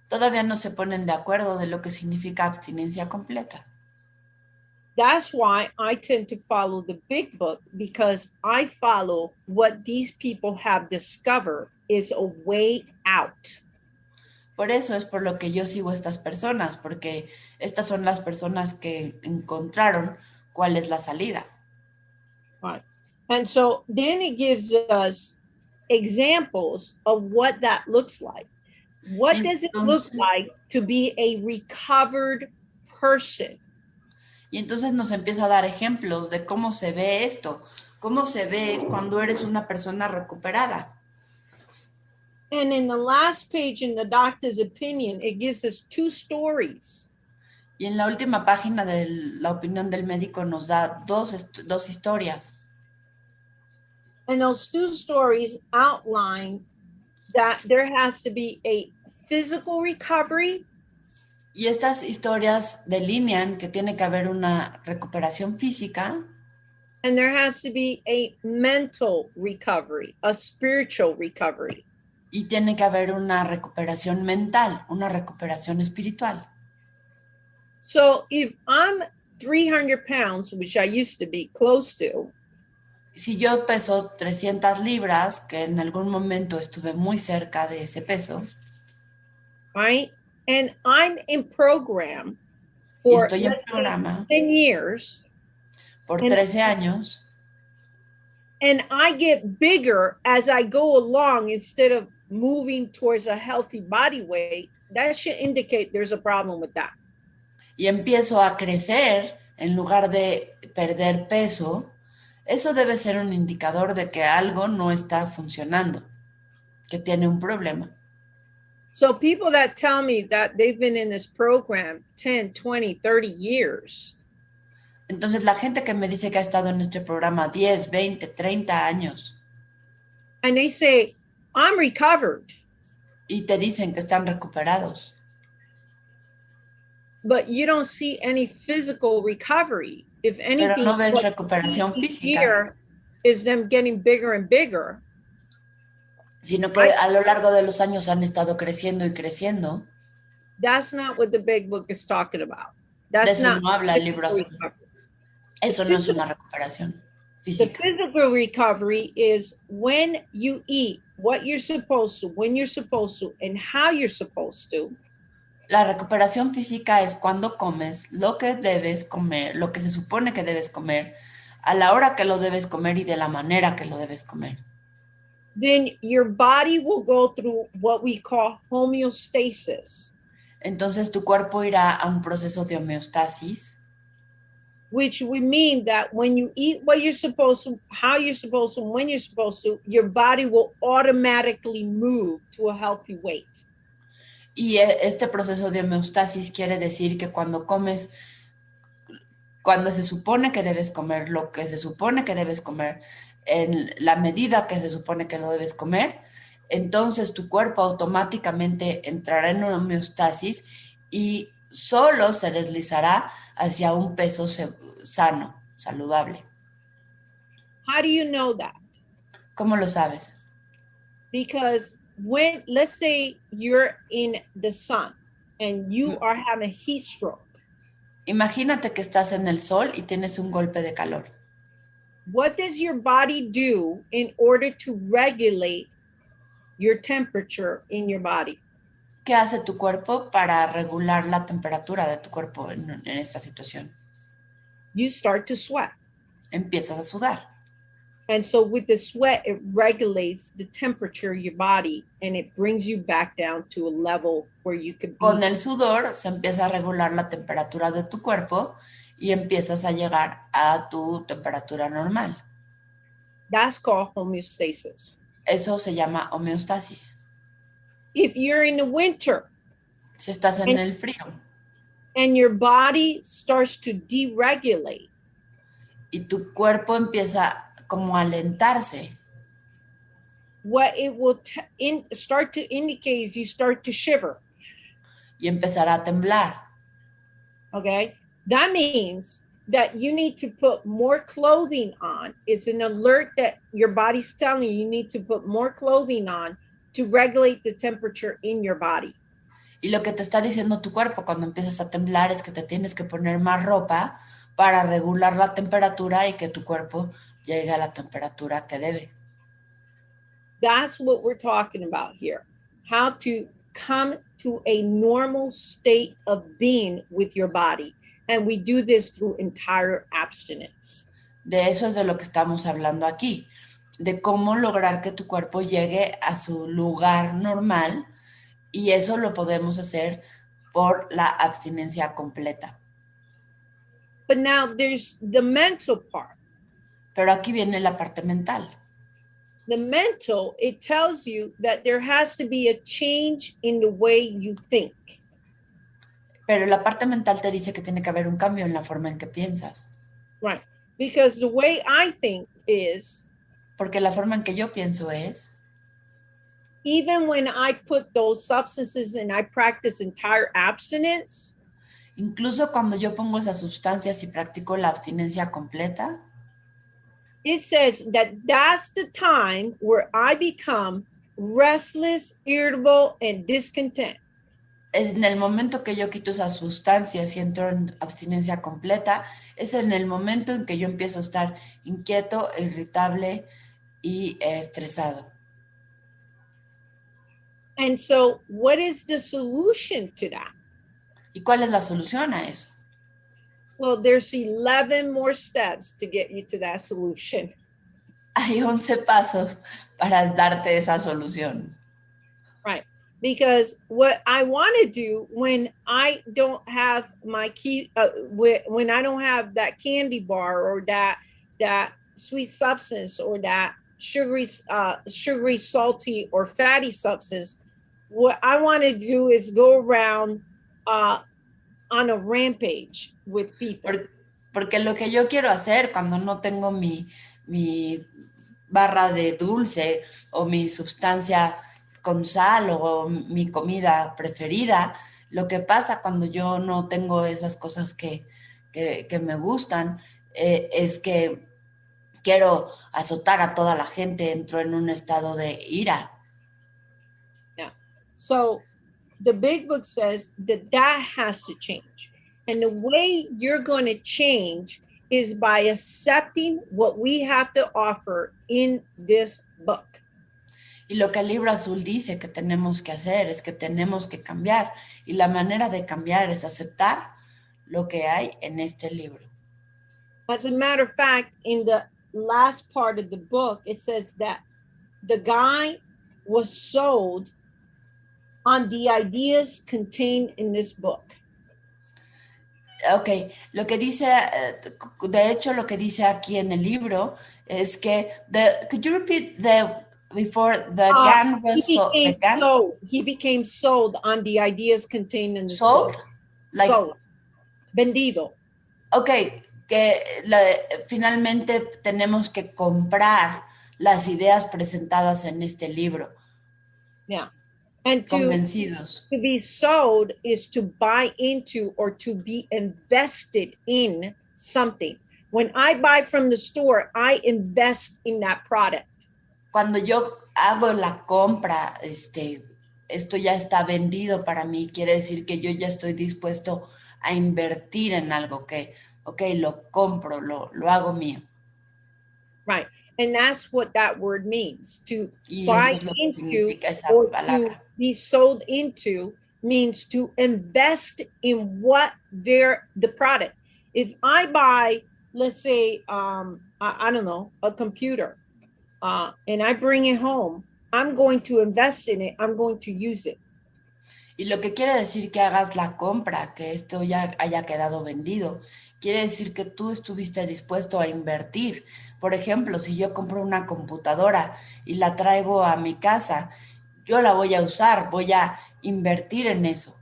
Todavía no se ponen de acuerdo de lo que significa abstinencia completa. That's why I tend to follow the big book, because I follow what these people have discovered is a way out. Por eso es por lo que yo sigo a estas personas, porque estas son las personas que encontraron cuál es la salida. Right. And so then it gives us examples of what that looks like. What does it look Entonces, like to be a recovered person? y entonces nos empieza a dar ejemplos de cómo se ve esto, cómo se ve cuando eres una persona recuperada. And in the last page in the doctor's opinion, it gives us two stories. Y en la última página de la opinión del médico nos da dos historias. And those two stories outline that there has to be a physical recovery. Y estas historias delinean que tiene que haber una recuperación física. And there has to be a mental recovery, a spiritual recovery. Y tiene que haber una recuperación mental, una recuperación espiritual. So if I'm 300 pounds, which I used to be close to, Si yo peso 300 libras, que en algún momento estuve muy cerca de ese peso, right? And I'm in program y for estoy en programa 10 years, por and 13 años, and I get bigger as I go along instead of moving towards a healthy body weight, that should indicate there's a problem with that. y empiezo a crecer en lugar de perder peso, eso debe ser un indicador de que algo no está funcionando, que tiene un problema. So people that tell me that they've been in this program 10, 20, 30 years, Entonces la gente que me dice que ha estado en este programa 10, 20, 30 años and they say, I'm recovered, y te dicen que están recuperados, but you don't see any physical recovery. If pero anything, no ves what recuperación each física, year is them getting bigger and bigger. sino que a lo largo de los años han estado creciendo y creciendo. That's not what the big book is talking about. De That's eso not no habla el libro azul. recovery. Eso no es una recuperación The física. physical recovery is when you eat what you're supposed to, when you're supposed to, and how you're supposed to. La recuperación física es cuando comes lo que debes comer, lo que se supone que debes comer, a la hora que lo debes comer y de la manera que lo debes comer. Then your body will go through what we call homeostasis, Entonces tu cuerpo irá a un proceso de homeostasis, which would mean that when you eat what you're supposed to, how you're supposed to, when you're supposed to, your body will automatically move to a healthy weight. y este proceso de homeostasis quiere decir que cuando comes, cuando se supone que debes comer lo que se supone que debes comer, en la medida que se supone que lo debes comer, entonces tu cuerpo automáticamente entrará en una homeostasis y solo se deslizará hacia un peso sano, saludable. How do you know that? ¿Cómo lo sabes? Because when, let's say you're in the sun and you are having heat stroke, Imagínate que estás en el sol y tienes un golpe de calor. what does your body do in order to regulate your temperature in your body? ¿Qué hace tu cuerpo para regular la temperatura de tu cuerpo en esta situación? You start to sweat. Empiezas a sudar. And so with the sweat, it regulates the temperature of your body and it brings you back down to a level where you could be. Con el sudor se empieza a regular la temperatura de tu cuerpo y empiezas a llegar a tu temperatura normal. That's called homeostasis. Eso se llama homeostasis. If you're in the winter Si estás en el frío and your body starts to deregulate, y tu cuerpo empieza como a alentarse, what it will start to indicate is you start to shiver. y empezará a temblar. Okay, that means that you need to put more clothing on. It's an alert that your body's telling you need to put more clothing on to regulate the temperature in your body. Y lo que te está diciendo tu cuerpo cuando empiezas a temblar es que te tienes que poner más ropa para regular la temperatura y que tu cuerpo llegue a la temperatura que debe. That's what we're talking about here. How to come to a normal state of being with your body. And we do this through entire abstinence. De eso es de lo que estamos hablando aquí, de cómo lograr que tu cuerpo llegue a su lugar normal, y eso lo podemos hacer por la abstinencia completa. But now there's the mental part. Pero aquí viene la parte mental. The mental, it tells you that there has to be a change in the way you think. Pero la parte mental te dice que tiene que haber un cambio en la forma en que piensas. Right. Because the way I think is, Porque la forma en que yo pienso es, even when I put those substances and I practice entire abstinence, incluso cuando yo pongo esas sustancias y practico la abstinencia completa, it says that that's the time where I become restless, irritable, and discontent. es en el momento que yo quito esas sustancias y entro en abstinencia completa, es en el momento en que yo empiezo a estar inquieto, irritable y estresado. And so what is the solution to that? ¿Y cuál es la solución a eso? Well, there's 11 more steps to get you to that solution. Hay 11 pasos para darte esa solución. Right. Because what I want to do when I don't have my when I don't have that candy bar or that sweet substance or that sugary, salty or fatty substance, what I want to do is go around on a rampage with people. Porque lo que yo quiero hacer cuando no tengo mi barra de dulce o mi sustancia con sal o mi comida preferida, lo que pasa cuando yo no tengo esas cosas que me gustan es que quiero azotar a toda la gente, entro en un estado de ira. Yeah. So the big book says that has to change. And the way you're going to change is by accepting what we have to offer in this book. Y lo que el libro azul dice que tenemos que hacer es que tenemos que cambiar. Y la manera de cambiar es aceptar lo que hay en este libro. As a matter of fact, in the last part of the book, it says that the guy was sold on the ideas contained in this book. Ok, lo que dice, de hecho, lo que dice aquí en el libro es que, could you repeat before the gun was sold? He became sold on the ideas contained in this sold? book. Like, sold. Vendido. Ok, que finalmente tenemos que comprar las ideas presentadas en este libro. Yeah. And convencidos. To be sold is to buy into or to be invested in something. When I buy from the store, I invest in that product. Cuando yo hago la compra, esto ya está vendido para mí. Quiere decir que yo ya estoy dispuesto a invertir en algo que, ok, lo compro, lo hago mío. Right. And that's what that word means. To y buy eso es lo que into significa esa or palabra. to be sold into means to invest in what the product. If I buy, let's say, I don't know, a computer, and I bring it home, I'm going to invest in it. I'm going to use it. Y lo que quiere decir que hagas la compra, que esto ya haya quedado vendido, quiere decir que tú estuviste dispuesto a invertir. Por ejemplo, si yo compro una computadora y la traigo a mi casa, yo la voy a usar, voy a invertir en eso.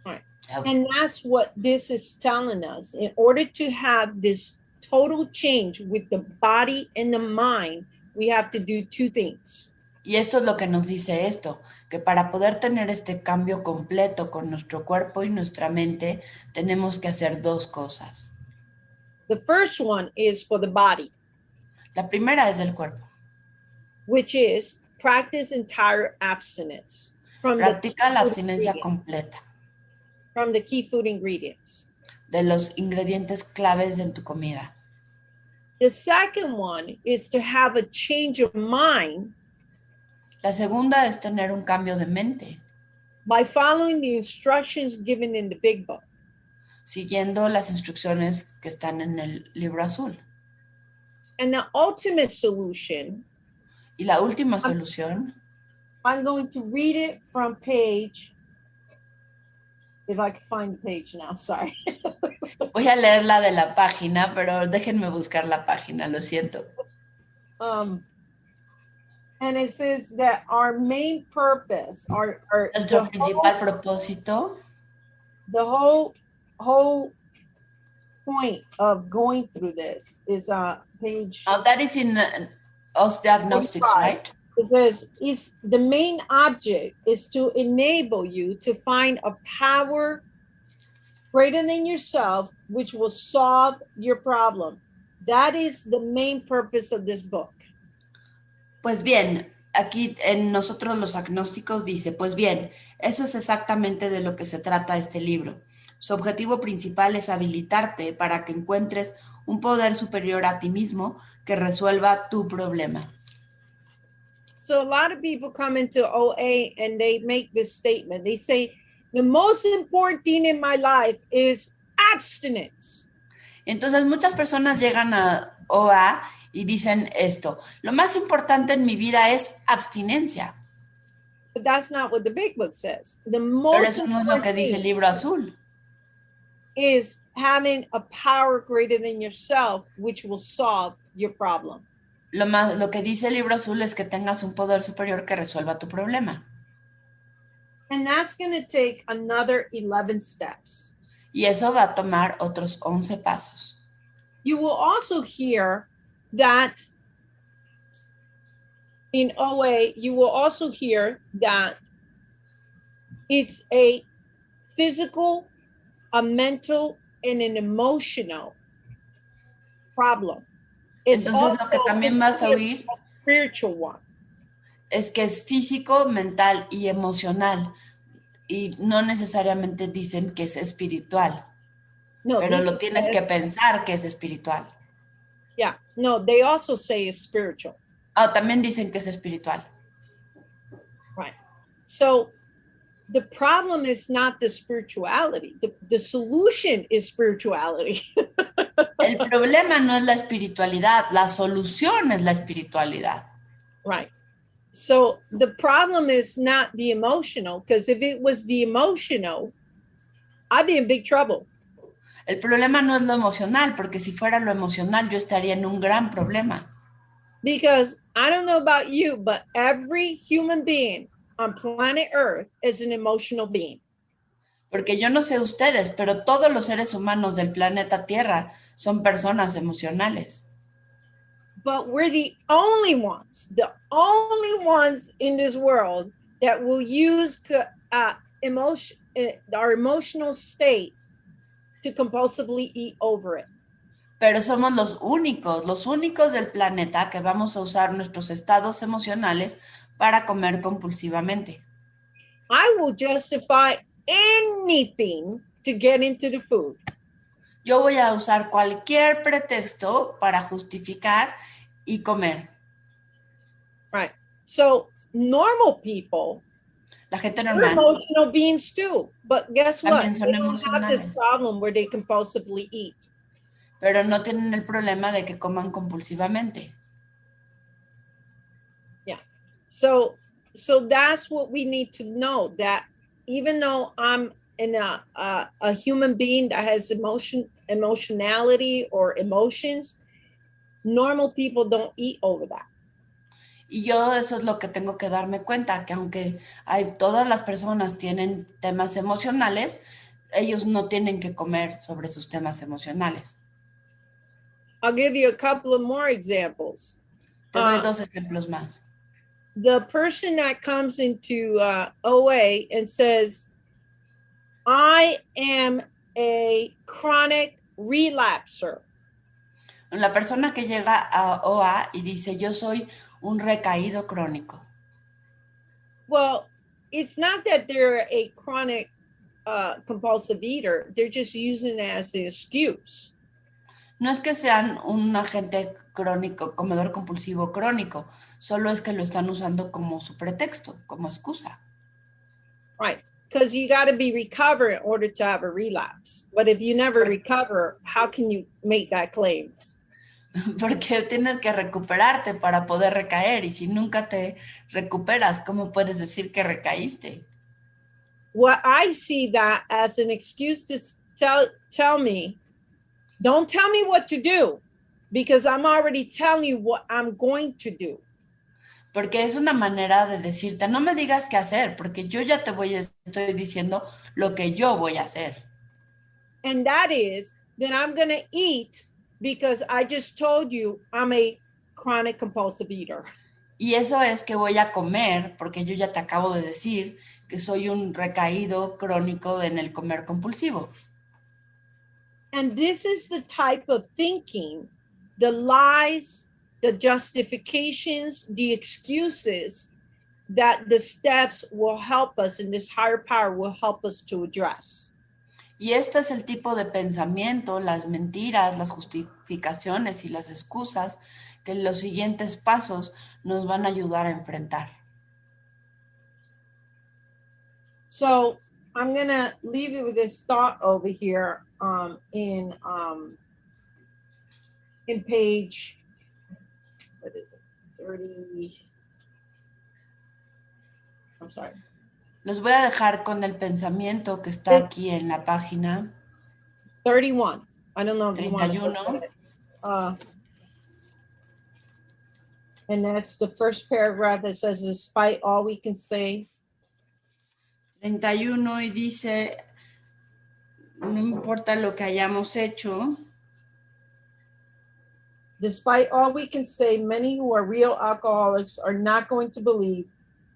Right. And that's what this is telling us. In order to have this total change with the body and the mind, we have to do two things. Y esto es lo que nos dice esto, que para poder tener este cambio completo con nuestro cuerpo y nuestra mente, tenemos que hacer dos cosas. The first one is for the body. La primera es del cuerpo. Which is practice entire abstinence. Practica la abstinencia completa. From the key food ingredients. De los ingredientes claves en tu comida. The second one is to have a change of mind. La segunda es tener un cambio de mente, by following the instructions given in the big book. siguiendo las instrucciones que están en el libro azul. And the ultimate solution, Y la última solución, I'm going to read it from page, if I can find the page now, sorry. voy a leer la de la página, pero déjenme buscar la página, lo siento. And it says that our main purpose, Nuestro principal propósito, the whole point of going through this is page that is in Os Diagnostics, 45. right? It says the main object is to enable you to find a power greater than yourself, which will solve your problem. That is the main purpose of this book. Pues bien, aquí en nosotros los agnósticos dice, pues bien, eso es exactamente de lo que se trata este libro. Su objetivo principal es habilitarte para que encuentres un poder superior a ti mismo que resuelva tu problema. So a lot of people come into OA and they make this statement. They say, the most important thing in my life is abstinence. Entonces muchas personas llegan a OA y dicen esto, lo más importante en mi vida es abstinencia. But that's not what the big book says. The Pero most eso no es lo que dice el libro azul. is having a power greater than yourself, which will solve your problem. Lo que dice el libro azul es que tengas un poder superior que resuelva tu problema. And that's going to take another 11 steps. Y eso va a tomar otros 11 pasos. You will also hear that in OA, you will also hear that it's a physical, a mental, and an emotional problem. It's Entonces lo que también vas a oír a spiritual one. es que es físico, mental y emocional. Y no necesariamente dicen que es espiritual. No, pero lo tienes que pensar que es espiritual. Yeah, no, they also say it's spiritual. También dicen que es espiritual. Right. So the problem is not the spirituality. The solution is spirituality. El problema no es la espiritualidad, la solución es la espiritualidad. Right. So the problem is not the emotional, because if it was the emotional, I'd be in big trouble. El problema no es lo emocional, porque si fuera lo emocional, yo estaría en un gran problema. Because I don't know about you, but every human being on planet Earth is an emotional being. Porque yo no sé ustedes, pero todos los seres humanos del planeta Tierra son personas emocionales. But we're the only ones in this world that will use emotion, our emotional state to compulsively eat over it. Pero somos los únicos del planeta que vamos a usar nuestros estados emocionales para comer compulsivamente. I will justify anything to get into the food. Yo voy a usar cualquier pretexto para justificar y comer. Right. So normal people, La gente they're normal emotional beings too. But guess what? también son They don't have this emocionales, problem where they compulsively eat. pero no tienen el problema de que coman compulsivamente. Yeah. So that's what we need to know, that even though I'm in a human being that has emotionality or emotions, normal people don't eat over that. Y yo eso es lo que tengo que darme cuenta, que aunque todas las personas tienen temas emocionales, ellos no tienen que comer sobre sus temas emocionales. I'll give you a couple of more examples. Te doy dos ejemplos más. The person that comes into OA and says, I am a chronic relapser. La persona que llega a OA y dice, yo soy un recaído crónico. Well, it's not that they're a chronic compulsive eater. They're just using it as an excuse. No es que sean un agente crónico, comedor compulsivo crónico, solo es que lo están usando como su pretexto, como excusa. Right. Because you got to be recovered in order to have a relapse. But if you never recover, how can you make that claim? Porque tienes que recuperarte para poder recaer, y si nunca te recuperas, ¿cómo puedes decir que recaíste? Well, I see that as an excuse to tell me, don't tell me what to do, because I'm already telling you what I'm going to do. Porque es una manera de decirte, no me digas qué hacer, porque yo ya estoy diciendo lo que yo voy a hacer. And that is that I'm going to eat because I just told you I'm a chronic compulsive eater. Y eso es que voy a comer, porque yo ya te acabo de decir que soy un recaído crónico en el comer compulsivo. And this is the type of thinking, the lies, the justifications, the excuses that the steps will help us, and this higher power will help us to address. Y este es el tipo de pensamiento, las mentiras, las justificaciones y las excusas que los siguientes pasos nos van a ayudar a enfrentar. So I'm going to leave you with this thought over here in page, what is it, 30, I'm sorry. Los voy a dejar con el pensamiento que está aquí en la página 31. I don't know if you want to look 31. at it. And that's the first paragraph that says, despite all we can say. 31 y dice, no importa lo que hayamos hecho. Despite all we can say, many who are real alcoholics are not going to believe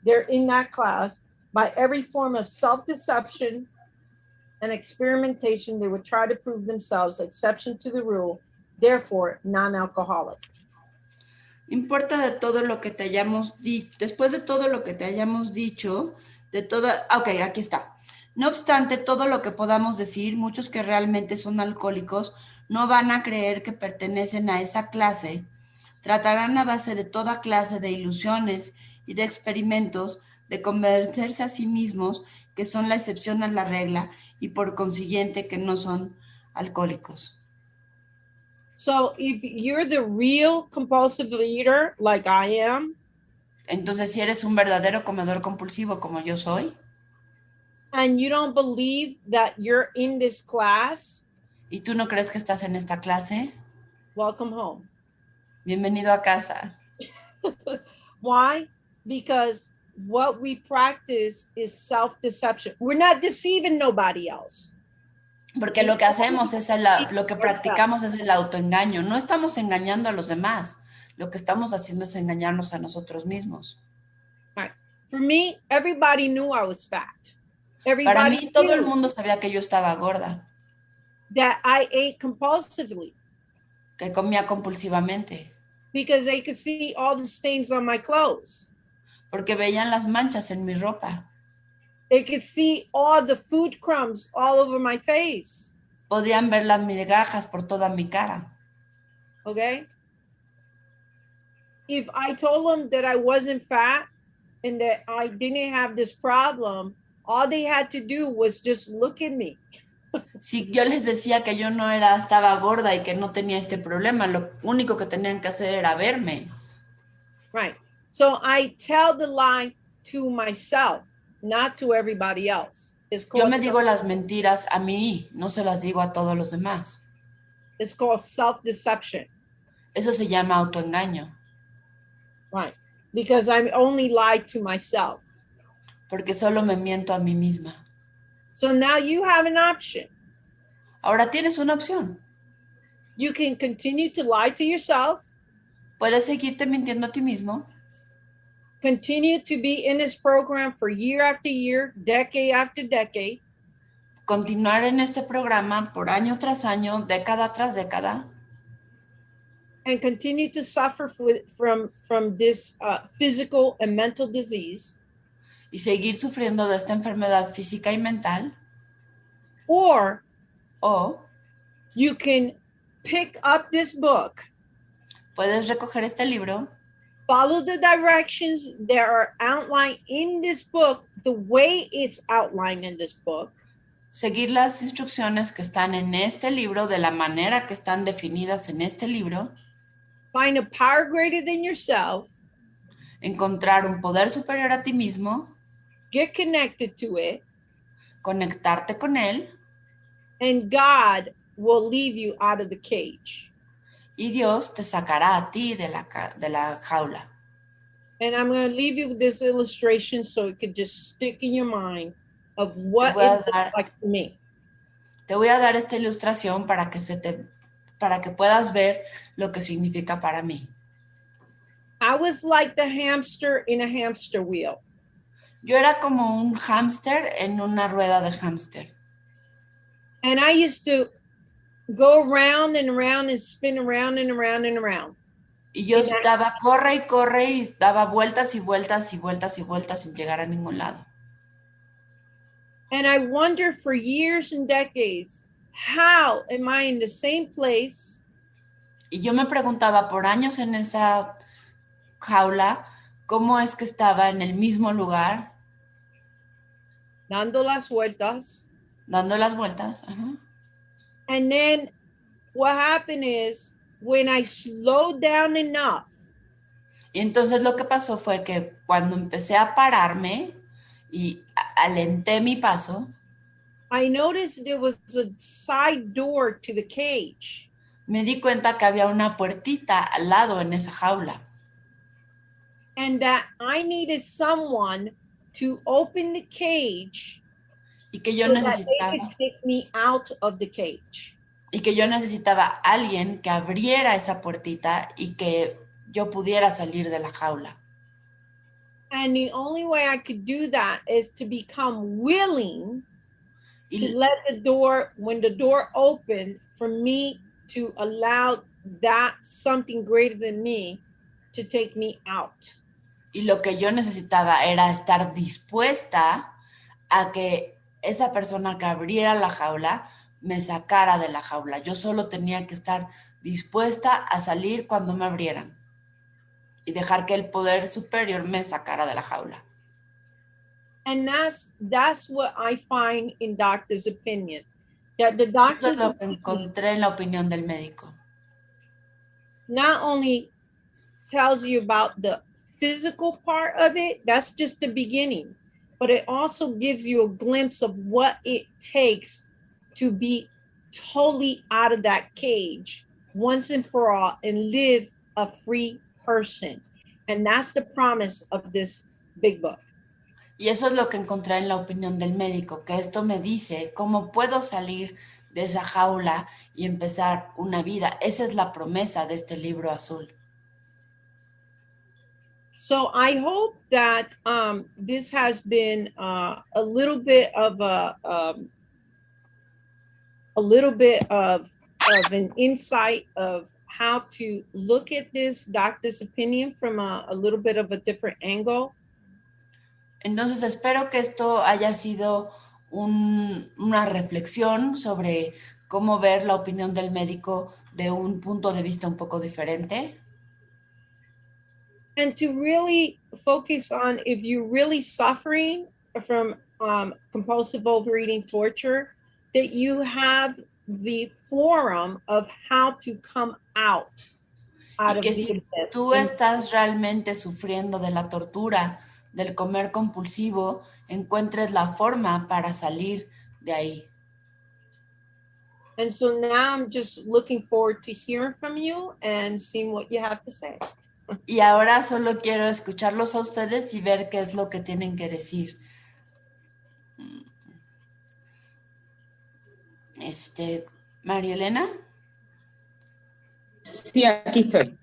they're in that class. By every form of self-deception and experimentation, they would try to prove themselves exception to the rule, therefore non-alcoholic. Importa de todo lo que te hayamos dicho, después de todo lo que te hayamos dicho, de toda, ok, aquí está. No obstante, todo lo que podamos decir, muchos que realmente son alcohólicos no van a creer que pertenecen a esa clase. Tratarán a base de toda clase de ilusiones y de experimentos de convencerse a sí mismos que son la excepción a la regla y por consiguiente que no son alcohólicos. So if you're the real compulsive eater, like I am, Entonces, si eres un verdadero comedor compulsivo como yo soy, and you don't believe that you're in this class, y tú no crees que estás en esta clase, welcome home. bienvenido a casa. Why? Because what we practice is self-deception. We're not deceiving nobody else. Porque lo que hacemos es lo que practicamos es el autoengaño. No estamos engañando a los demás. Lo que estamos haciendo es engañarnos a nosotros mismos. Right. For me, everybody knew I was fat. Para Everybody mí, todo el knew mundo sabía que yo estaba gorda, that I ate compulsively que comía compulsivamente, because they could see all the stains on my clothes. porque veían las manchas en mi ropa. They could see all the food crumbs all over my face. Podían ver las migajas por toda mi cara. Okay? If I told them that I wasn't fat and that I didn't have this problem, all they had to do was just look at me. Si yo les decía que yo no estaba gorda y que no tenía este problema, lo único que tenían que hacer era verme. Right. So I tell the lie to myself, not to everybody else. Yo me digo las mentiras a mí, no se las digo a todos los demás. It's called self-deception. Eso se llama autoengaño. Right. Because I only lie to myself. Porque solo me miento a mí misma. So now you have an option. Ahora tienes una opción. You can continue to lie to yourself. Puedes seguirte mintiendo a ti mismo. Continue to be in this program for year after year, decade after decade. Continuar en este programa por año tras año, década tras década. And continue to suffer from this physical and mental disease. Y seguir sufriendo de esta enfermedad física y mental. Or O you can pick up this book, puedes recoger este libro, follow the directions that are outlined in this book, the way it's outlined in this book, seguir las instrucciones que están en este libro de la manera que están definidas en este libro, find a power greater than yourself, encontrar un poder superior a ti mismo, get connected to it, conectarte con él, and God will leave you out of the cage. y Dios te sacará a ti de la jaula. And I'm going to leave you with this illustration so it could just stick in your mind of what voy a it looks like to me. Te voy a dar esta ilustración para que puedas ver lo que significa para mí. I was like the hamster in a hamster wheel. Yo era como un hámster en una rueda de hámster. And I used to go around and around and spin around and around and around. Y yo estaba corre y daba vueltas y vueltas y vueltas y vueltas sin llegar a ningún lado. And I wonder for years and decades, how am I in the same place? Y yo me preguntaba por años en esa jaula, ¿cómo es que estaba en el mismo lugar? Dando las vueltas. Dando las vueltas. Uh-huh. And then what happened is when I slowed down enough. Y entonces lo que pasó fue que cuando empecé a pararme y alenté mi paso, I noticed there was a side door to the cage. Me di cuenta que había una puertita al lado en esa jaula. And that I needed someone to open the cage Y que yo so that they necesitaba could take me out of the cage. Y que yo necesitaba alguien que abriera esa puertita y que yo pudiera salir de la jaula. And the only way I could do that is to become willing to let the door, when the door opened, for me to allow that something greater than me to take me out. Y lo que yo necesitaba era estar dispuesta a que esa persona que abriera la jaula me sacara de la jaula. Yo solo tenía que estar dispuesta a salir cuando me abrieran y dejar que el poder superior me sacara de la jaula. And that's what I find in doctor's opinion. That the doctor's Eso es lo que encontré en la opinión del médico. Not only tells you about the physical part of it, that's just the beginning, but it also gives you a glimpse of what it takes to be totally out of that cage once and for all and live a free person. And that's the promise of this big book. Y eso es lo que encontré en la opinión del médico, que esto me dice cómo puedo salir de esa jaula y empezar una vida. Esa es la promesa de este libro azul. So I hope that this has been a little bit of an insight of how to look at this doctor's opinion from a little bit of a different angle. Entonces espero que esto haya sido una reflexión sobre cómo ver la opinión del médico de un punto de vista un poco diferente. And to really focus on if you're really suffering from compulsive overeating torture, that you have the forum of how to come out Y que si tú estás realmente sufriendo de la tortura, del comer compulsivo, encuentres la forma para salir de ahí. And so now I'm just looking forward to hearing from you and seeing what you have to say. Y ahora solo quiero escucharlos a ustedes y ver qué es lo que tienen que decir. María Elena. Sí, aquí estoy.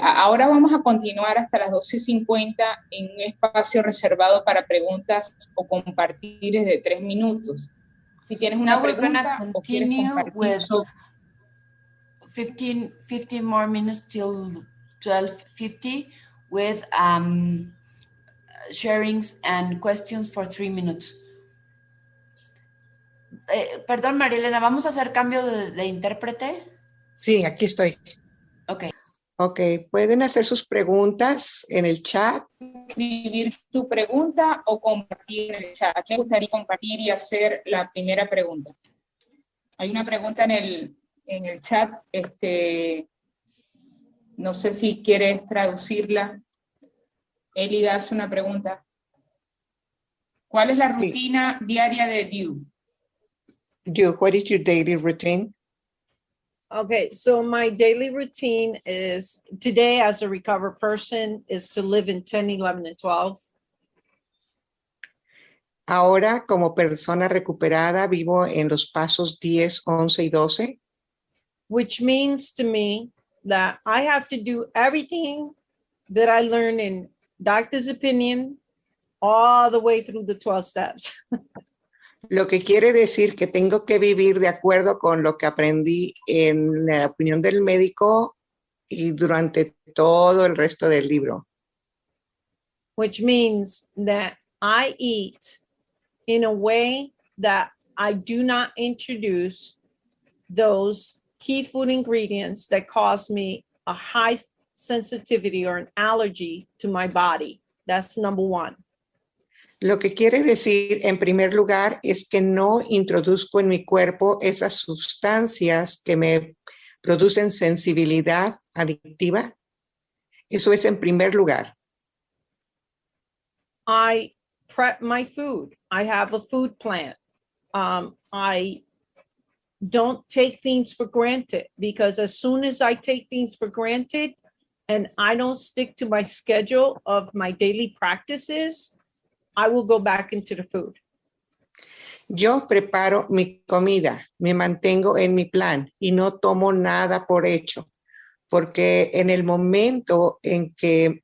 Ahora vamos a continuar hasta las 12:50 en un espacio reservado para preguntas o compartires de 3 minutos. Si tienes una pregunta o quieres compartir sobre... 15 more minutes till 12:50 with sharings and questions for 3 minutes. Perdón, Marilena, ¿vamos a hacer cambio de intérprete? Sí, aquí estoy. Ok. Ok, pueden hacer sus preguntas en el chat. Escribir tu pregunta o compartir en el chat. ¿A quién le gustaría compartir y hacer la primera pregunta? Hay una pregunta en el chat. No sé si quieres traducirla. Elida hace una pregunta. ¿Cuál es la rutina diaria de Dew? Dew, what is your daily routine? Okay, so my daily routine is today as a recovered person is to live in 10, 11, and 12. Ahora, como persona recuperada, vivo en los pasos 10, 11 y 12. Which means to me that I have to do everything that I learned in doctor's opinion all the way through the 12 steps. Lo que quiere decir que tengo que vivir de acuerdo con lo que aprendí en la opinión del médico y durante todo el resto del libro. Which means that I eat in a way that I do not introduce those key food ingredients that cause me a high sensitivity or an allergy to my body. That's number one. Lo que quiere decir, en primer lugar, es que no introduzco en mi cuerpo esas sustancias que me producen sensibilidad adictiva. Eso es en primer lugar. I prep my food. I have a food plan. I don't take things for granted, because as soon as I take things for granted and I don't stick to my schedule of my daily practices, I will go back into the food. Yo preparo mi comida, me mantengo en mi plan y no tomo nada por hecho, porque en el momento en que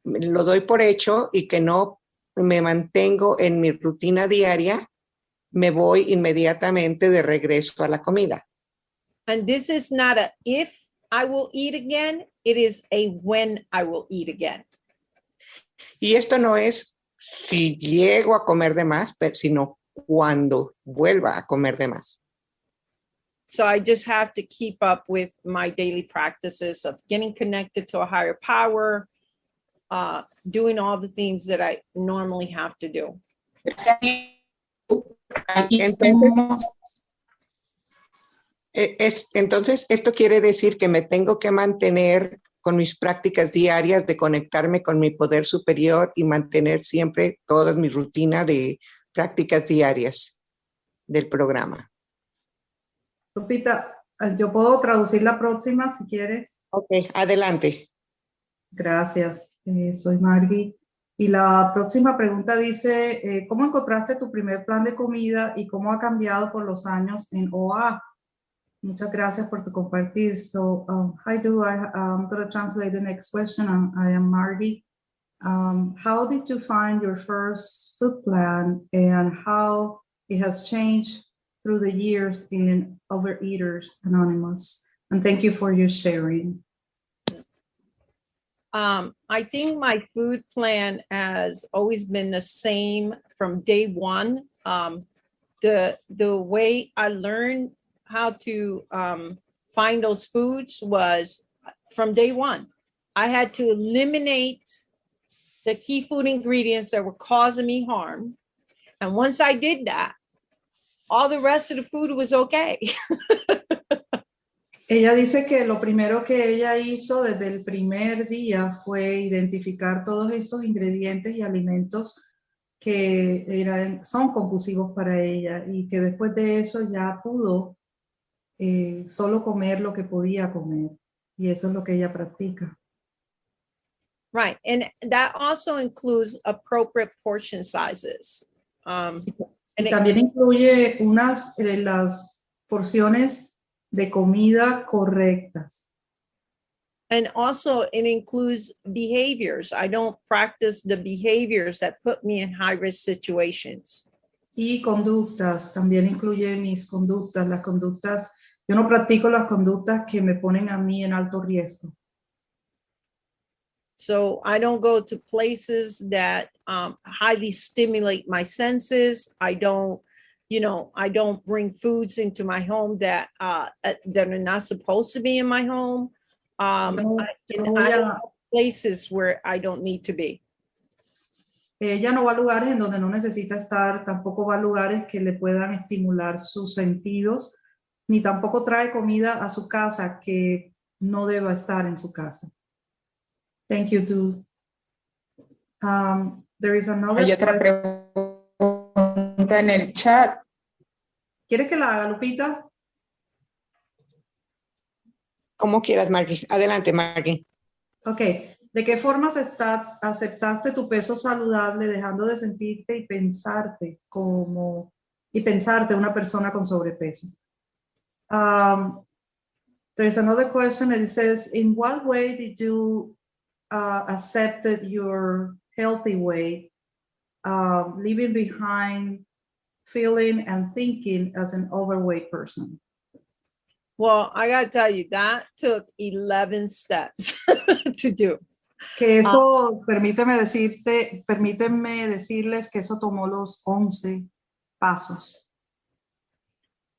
lo doy por hecho y que no me mantengo en mi rutina diaria, me voy inmediatamente de regreso a la comida. And this is not a if I will eat again, it is a when I will eat again. Y esto no es si llego a comer de más, sino cuando vuelva a comer de más. So I just have to keep up with my daily practices of getting connected to a higher power, doing all the things that I normally have to do. Entonces, esto quiere decir que me tengo que mantener con mis prácticas diarias de conectarme con mi poder superior y mantener siempre toda mi rutina de prácticas diarias del programa. Lupita, yo puedo traducir la próxima si quieres. Ok, adelante. Gracias, soy Margui. Y la próxima pregunta dice, ¿cómo encontraste tu primer plan de comida y cómo ha cambiado por los años en OA? Muchas gracias por tu compartir. So, I'm going to translate the next question. I am Margie. How did you find your first food plan and how it has changed through the years in Overeaters Anonymous? And thank you for your sharing. I think my food plan has always been the same from day one. The way I learned how to find those foods was from day one. I had to eliminate the key food ingredients that were causing me harm. And once I did that, all the rest of the food was okay. Ella dice que lo primero que ella hizo desde el primer día fue identificar todos esos ingredientes y alimentos que son compulsivos para ella y que después de eso ya pudo solo comer lo que podía comer. Y eso es lo que ella practica. Right, and that also includes appropriate portion sizes. Y también incluye las porciones de comida correctas. And also it includes behaviors. I don't practice the behaviors that put me in high-risk situations. Y conductas, también incluye mis conductas, las conductas. Yo no practico las conductas que me ponen a mí en alto riesgo. So I don't go to places that highly stimulate my senses. I don't you know, I don't bring foods into my home that that are not supposed to be in my home. Yo no I voy don't a, go places where I don't need to be. ella no va a lugares en donde no necesita estar, tampoco va a lugares que le puedan estimular sus sentidos, ni tampoco trae comida a su casa que no deba estar en su casa. Thank you, too. There is another Hay otra pregunta en el chat. ¿Quieres que la haga, Lupita? Como quieras, Marquis. Adelante, Marquis. Ok. ¿De qué forma aceptaste tu peso saludable dejando de sentirte y pensarte una persona con sobrepeso? There's another question and it says, in what way did you accept your healthy weight, leaving behind feeling and thinking as an overweight person? Well, I got to tell you, that took 11 steps to do. Que eso, permíteme decirles que eso tomó los 11 pasos.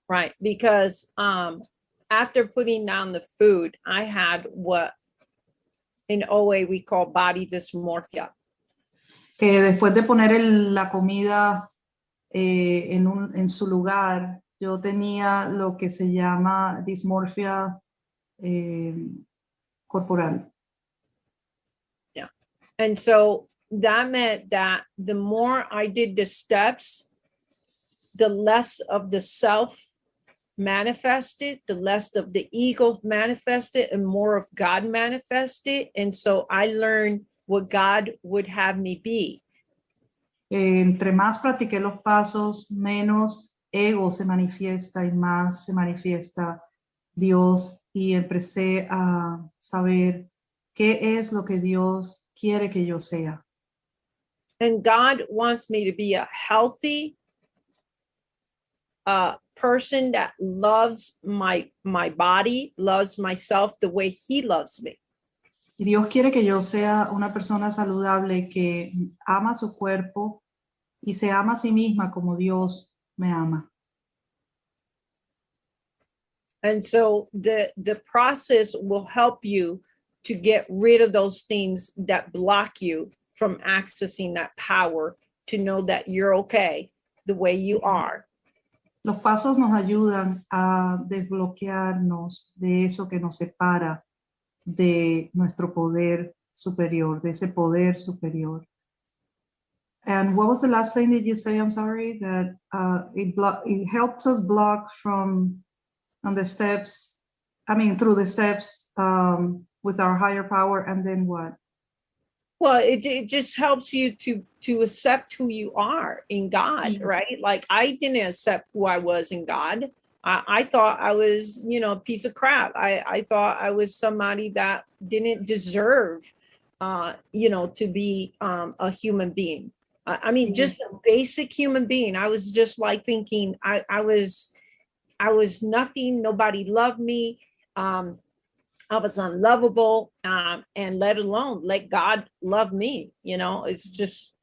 Right, because after putting down the food, I had what in OA we call body dysmorphia. Que después de poner la comida en su lugar, yo tenía lo que se llama dismorfia corporal. Yeah, and so that meant that the more I did the steps, the less of the self manifested, the less of the ego manifested, and more of God manifested. And so I learned what God would have me be. Entre más practiqué los pasos, menos ego se manifiesta y más se manifiesta Dios, y empecé a saber qué es lo que Dios quiere que yo sea. And God wants me to be a healthy person that loves my body, loves myself the way He loves me. Y Dios quiere que yo sea una persona saludable que ama su cuerpo y se ama a sí misma como Dios me ama. And so the process will help you to get rid of those things that block you from accessing that power to know that you're okay the way you are. Los pasos nos ayudan a desbloquearnos de eso que nos separa de nuestro poder superior, de ese poder superior. And what was the last thing that you say? I'm sorry, that it helps us block from on the steps, through the steps with our higher power, and then what? Well, it just helps you to accept who you are in God, right? Like I didn't accept who I was in God. I thought I was, a piece of crap. I thought I was somebody that didn't deserve, to be a human being. Just a basic human being. I was just like thinking I was nothing. Nobody loved me. I was unlovable, and let alone let God love me. It's just.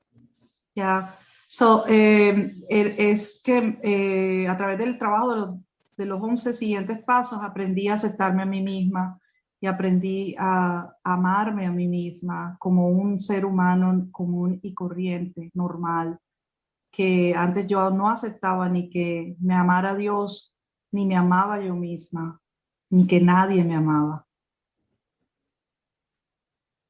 Yeah. So, es que a través del trabajo de los 11 siguientes pasos aprendí a aceptarme a mí misma y aprendí a amarme a mí misma como un ser humano común y corriente, normal, que antes yo no aceptaba ni que me amara Dios, ni me amaba yo misma, ni que nadie me amaba.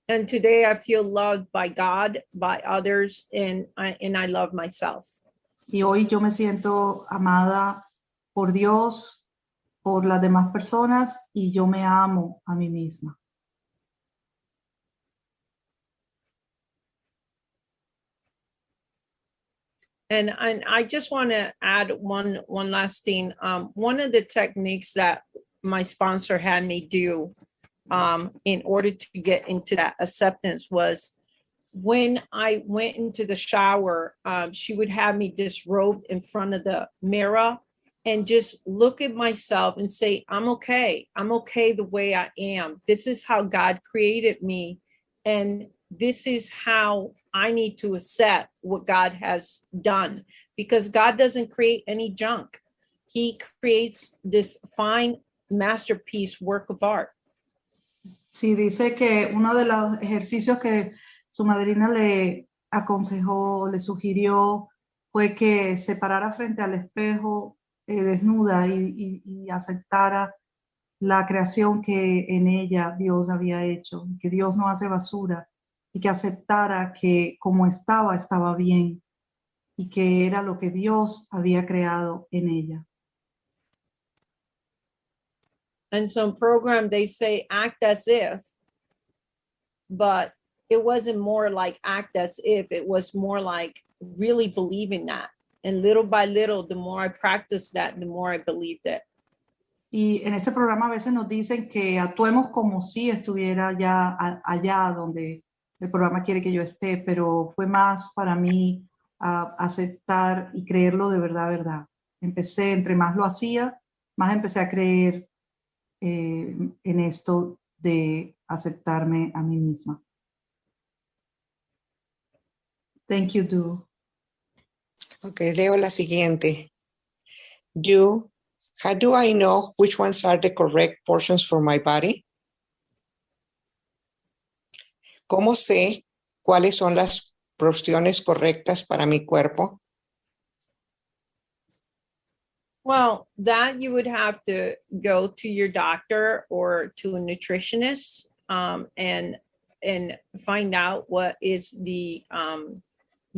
And today I feel loved by God, by others, and I love myself. Y hoy yo me siento amada por Dios, por las demás personas, y yo me amo a mí misma. And I just want to add one last thing. One of the techniques that my sponsor had me do in order to get into that acceptance was when I went into the shower, she would have me disrobed in front of the mirror and just look at myself and say, I'm okay. I'm okay the way I am. This is how God created me. And this is how I need to accept what God has done, because God doesn't create any junk. He creates this fine masterpiece work of art. Sí, dice que uno de los ejercicios que su madrina le aconsejó, le sugirió, fue que se parara frente al espejo desnuda y aceptara la creación que en ella Dios había hecho, que Dios no hace basura, y que aceptara que como estaba, estaba bien, y que era lo que Dios había creado en ella. And some program, they say act as if, but it wasn't more like act as if, it was more like really believing that. And little by little, the more I practiced that, the more I believed it. Y en este programa a veces nos dicen que actuemos como si estuviera ya allá donde el programa quiere que yo esté, pero fue más para mí aceptar y creerlo de verdad, verdad. Empecé, entre más lo hacía, más empecé a creer en esto de aceptarme a mí misma. Thank you, Du. Ok, leo la siguiente. How do I know which ones are the correct portions for my body? ¿Cómo sé cuáles son las porciones correctas para mi cuerpo? Well, that you would have to go to your doctor or to a nutritionist and find out what is the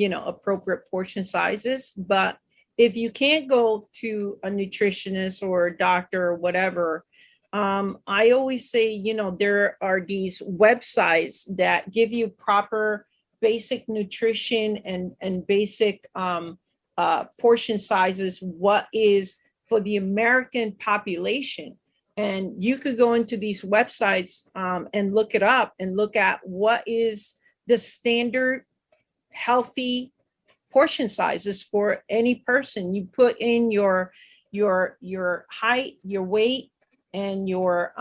appropriate portion sizes. But if you can't go to a nutritionist or a doctor or whatever, I always say, there are these websites that give you proper basic nutrition and basic portion sizes, what is for the American population. And you could go into these websites and look it up and look at what is the standard healthy portion sizes for any person. You put in your height, your weight, and your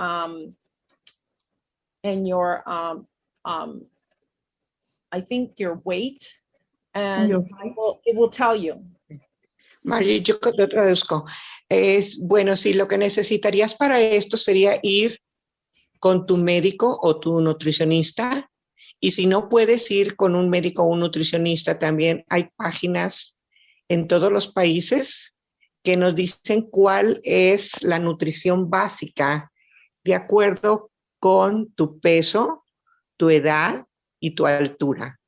I think your weight, and it will tell you. Margie, yo lo traduzco. Bueno, sí, lo que necesitarías para esto sería ir con tu médico o tu nutricionista. Y si no puedes ir con un médico o un nutricionista, también hay páginas en todos los países que nos dicen cuál es la nutrición básica de acuerdo con tu peso, tu edad y tu altura.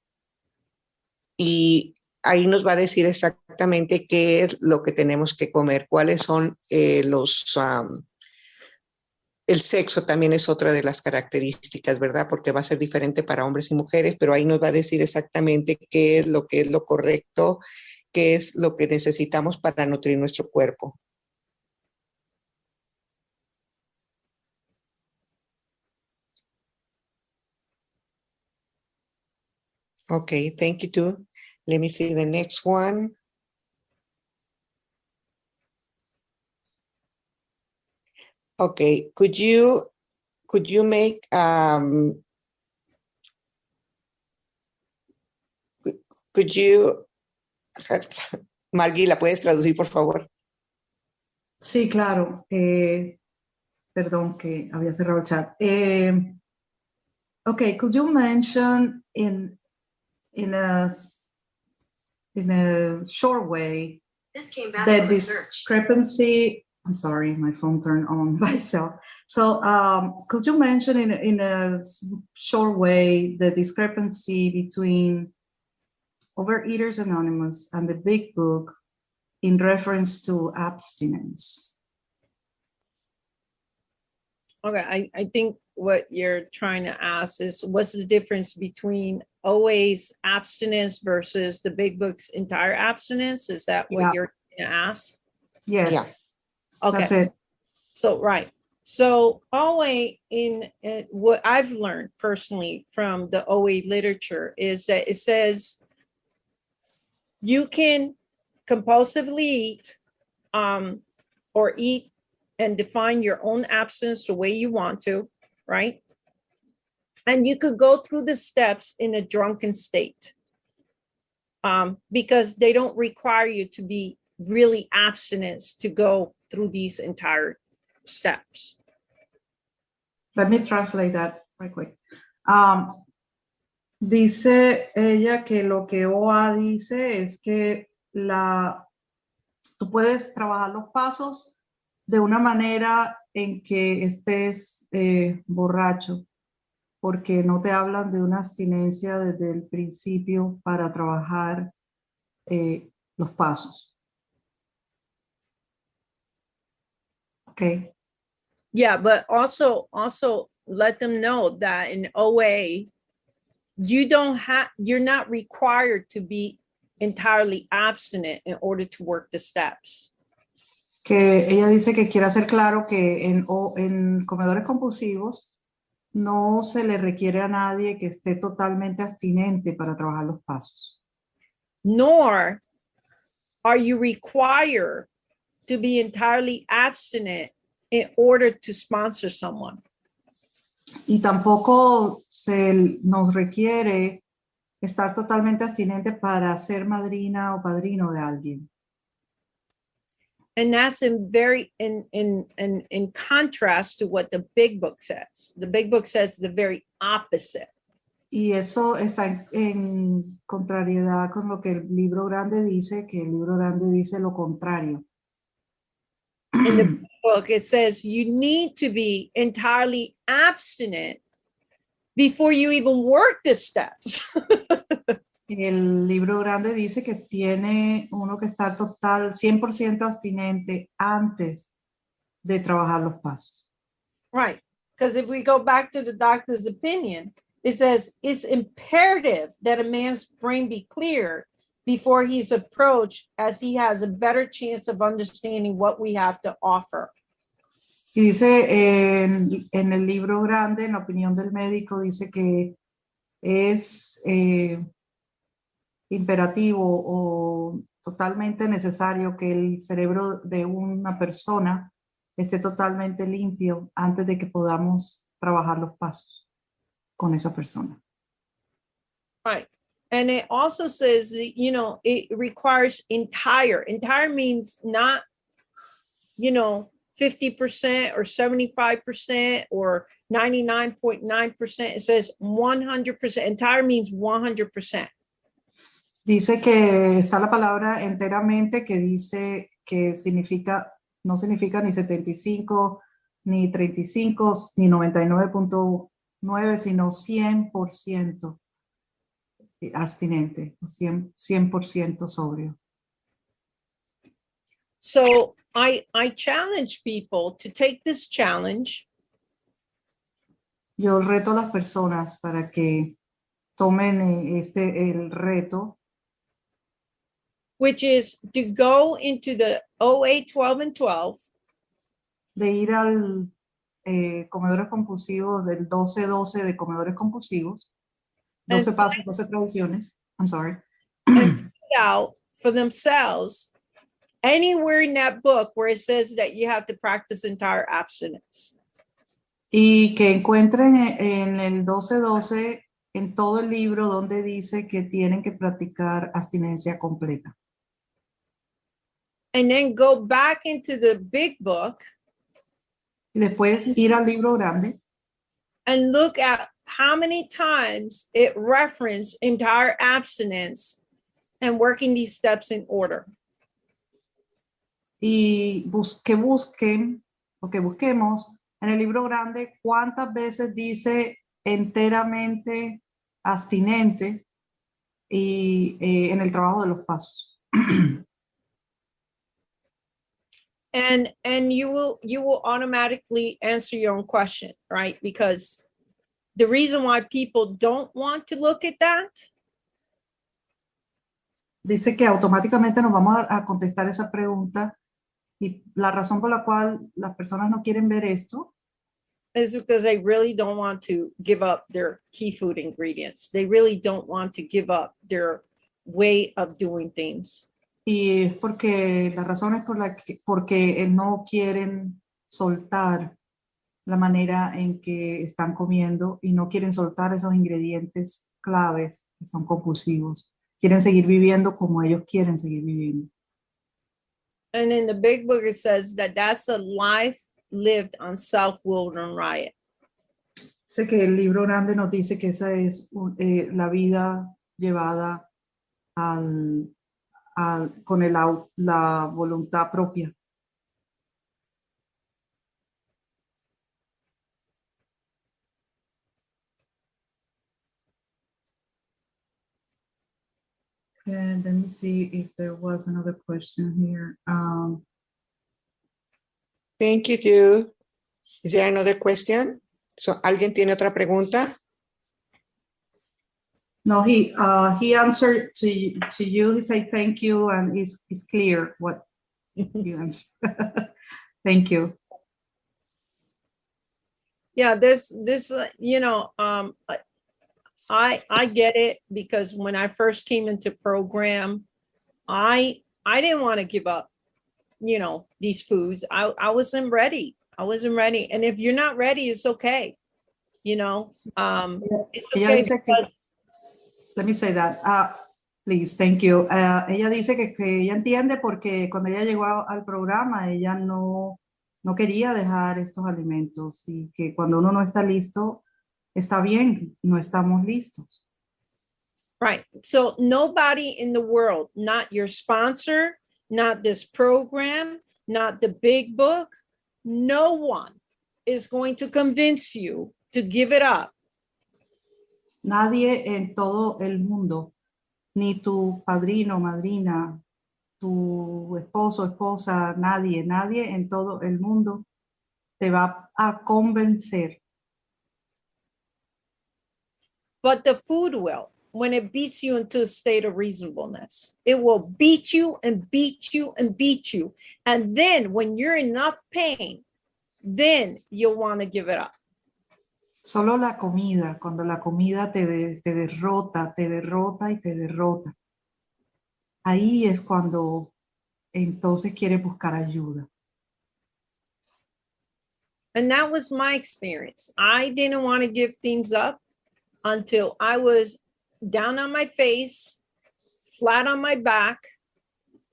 Y ahí nos va a decir exactamente qué es lo que tenemos que comer, cuáles son el sexo también es otra de las características, ¿verdad? Porque va a ser diferente para hombres y mujeres, pero ahí nos va a decir exactamente qué es lo correcto, qué es lo que necesitamos para nutrir nuestro cuerpo. Okay, thank you too. Let me see the next one. Okay, could you make could you Margie, ¿la puedes traducir, por favor? Sí, claro. Perdón que había cerrado el chat. Okay, could you mention in a short way that discrepancy? I'm sorry, my phone turned on by itself. So could you mention in a short way the discrepancy between Overeaters Anonymous and the Big Book in reference to abstinence? Okay, I think what you're trying to ask is what's the difference between OA's abstinence versus the Big Book's entire abstinence? Is that what you're trying to ask? Yes. Yeah. Okay. That's it. So, right. So OA in what I've learned personally from the OA literature is that it says you can compulsively eat or eat and define your own abstinence the way you want to, right? And you could go through the steps in a drunken state, because they don't require you to be really abstinent to go through these entire steps. Let me translate that right quick. Dice ella que lo que OA dice es que tú puedes trabajar los pasos de una manera en que estés borracho, porque no te hablan de una abstinencia desde el principio para trabajar los pasos. Okay. Yeah, but also let them know that in OA, you're not required to be entirely abstinent in order to work the steps. Que ella dice que quiere hacer claro que en comedores compulsivos no se le requiere a nadie que esté totalmente abstinente para trabajar los pasos. Nor are you required to be entirely abstinent in order to sponsor someone. Y tampoco se nos requiere estar totalmente abstinente para ser madrina o padrino de alguien. And that's in contrast to what the big book says. The big book says the very opposite. Y eso está en contrariedad con lo que el libro grande dice, que el libro grande dice lo contrario. In the book, it says you need to be entirely abstinent before you even work the steps. El libro grande dice que tiene uno que estar 100% abstinente antes de trabajar los pasos. Right, because if we go back to the doctor's opinion, it says it's imperative that a man's brain be clear before he's approached, as he has a better chance of understanding what we have to offer. Y dice en el libro grande, en la opinión del médico, dice que es imperativo o totalmente necesario que el cerebro de una persona esté totalmente limpio antes de que podamos trabajar los pasos con esa persona. Right. And it also says, it requires entire. Entire means not, 50% or 75% or 99.9%. It says 100%. Entire means 100%. Dice que está la palabra enteramente, que dice que no significa ni 75, ni 35, ni 99.9, sino 100% abstinente, 100% sobrio. So I challenge people to take this challenge. Yo reto a las personas para que tomen el reto, which is to go into the OA 12 and 12. De ir al comedores compulsivos, del 12-12 de comedores compulsivos, 12 pasos, 12 tradiciones, I'm sorry. And find out for themselves anywhere in that book where it says that you have to practice entire abstinence. Y que encuentren en el 12-12, en todo el libro, donde dice que tienen que practicar abstinencia completa. And then go back into the big book. Y después ir al libro grande. And look at how many times it referenced entire abstinence and working these steps in order. Y busquemos en el libro grande cuántas veces dice enteramente abstinente y en el trabajo de los pasos. And you will automatically answer your own question, right? Because the reason why people don't want to look at that. Dice que automáticamente nos vamos a contestar esa pregunta, y la razón por la cual las personas no quieren ver esto is because they really don't want to give up their key food ingredients. They really don't want to give up their way of doing things. Y es porque la razón es porque no quieren soltar la manera en que están comiendo y no quieren soltar esos ingredientes claves que son compulsivos. Quieren seguir viviendo como ellos quieren seguir viviendo. And in the big book, it says that that's a life lived on self-will and riot. Sé que el libro grande nos dice que esa es la vida llevada con la voluntad propia. And let me see if there was another question here. Thank you, too. Is there another question? So, ¿alguien tiene otra pregunta? No, he answered to you. He said thank you, and it's clear what you answered. Thank you. Yeah, this you know, I get it, because when I first came into program, I didn't want to give up, you know, these foods. I wasn't ready. And if you're not ready, it's okay. You know, it's okay because, let me say that, please, thank you. Ella dice que ella entiende porque cuando ella llegó al programa, ella no quería dejar estos alimentos y que cuando uno no está listo, está bien, no estamos listos. right. So nobody in the world, not your sponsor, not this program, not the big book, no one is going to convince you to give it up. Nadie en todo el mundo, ni tu padrino, madrina, tu esposo, esposa, nadie en todo el mundo te va a convencer. But the food will, when it beats you into a state of reasonableness. It will beat you and beat you and beat you. And then when you're in enough pain, then you'll want to give it up. Solo la comida, cuando la comida te derrota y te derrota. Ahí es cuando entonces quieres buscar ayuda. And that was my experience. I didn't want to give things up until I was down on my face, flat on my back,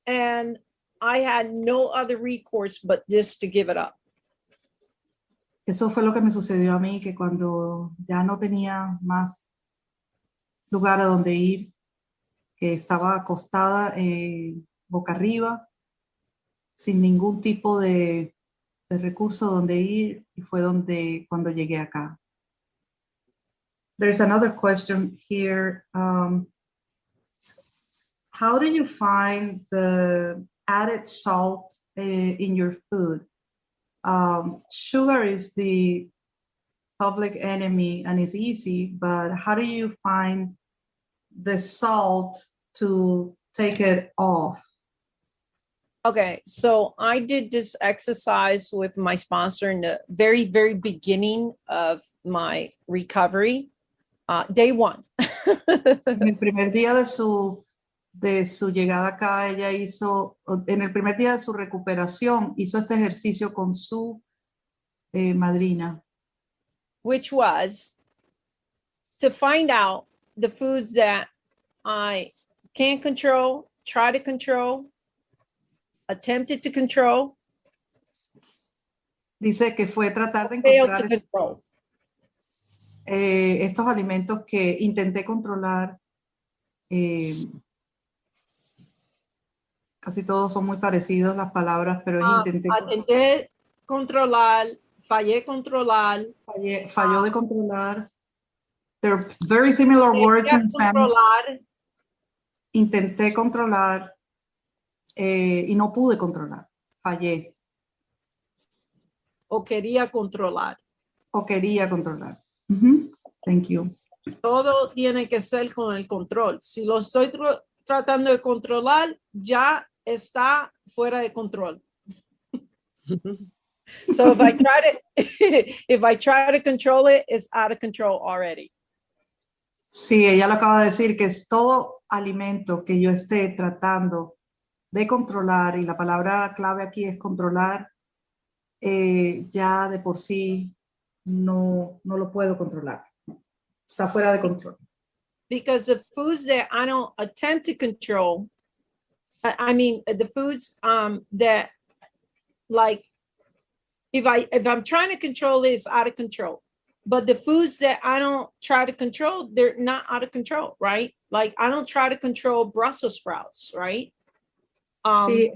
and I had no other recourse but just to give it up. Eso fue lo que me sucedió a mí, que cuando ya no tenía más lugar a donde ir, que estaba acostada boca arriba, sin ningún tipo de recurso donde ir, y fue cuando llegué acá. There's another question here. How do you find the added salt in your food? Sugar is the public enemy and it's easy, but how do you find the salt to take it off? Okay, so I did this exercise with my sponsor in the very, very beginning of my recovery, day one. En el primer día de su llegada acá, ella hizo, en el primer día de su recuperación, hizo este ejercicio con su madrina. Which was to find out the foods that I can't control, try to control, attempted to control. Dice que fue tratar de Failed to encontrar control. Estos alimentos que intenté controlar. Casi todos son muy parecidos las palabras, pero Intenté controlar, fallé controlar. Falló de controlar. They're very similar words in Spanish. Intenté controlar y no pude controlar. Fallé. O quería controlar. Thank you. Todo tiene que ser con el control. Si lo estoy tratando de controlar, ya está fuera de control. So if I try to control it, it's out of control already. Sí, ella lo acaba de decir, que es todo alimento que yo esté tratando de controlar, y la palabra clave aquí es controlar, ya de por sí no lo puedo controlar. Está fuera de control. Because the foods that I don't attempt to control, I mean, the foods that, like, if I'm trying to control it, it's out of control. But the foods that I don't try to control, they're not out of control, right? Like, I don't try to control Brussels sprouts, right? Sí,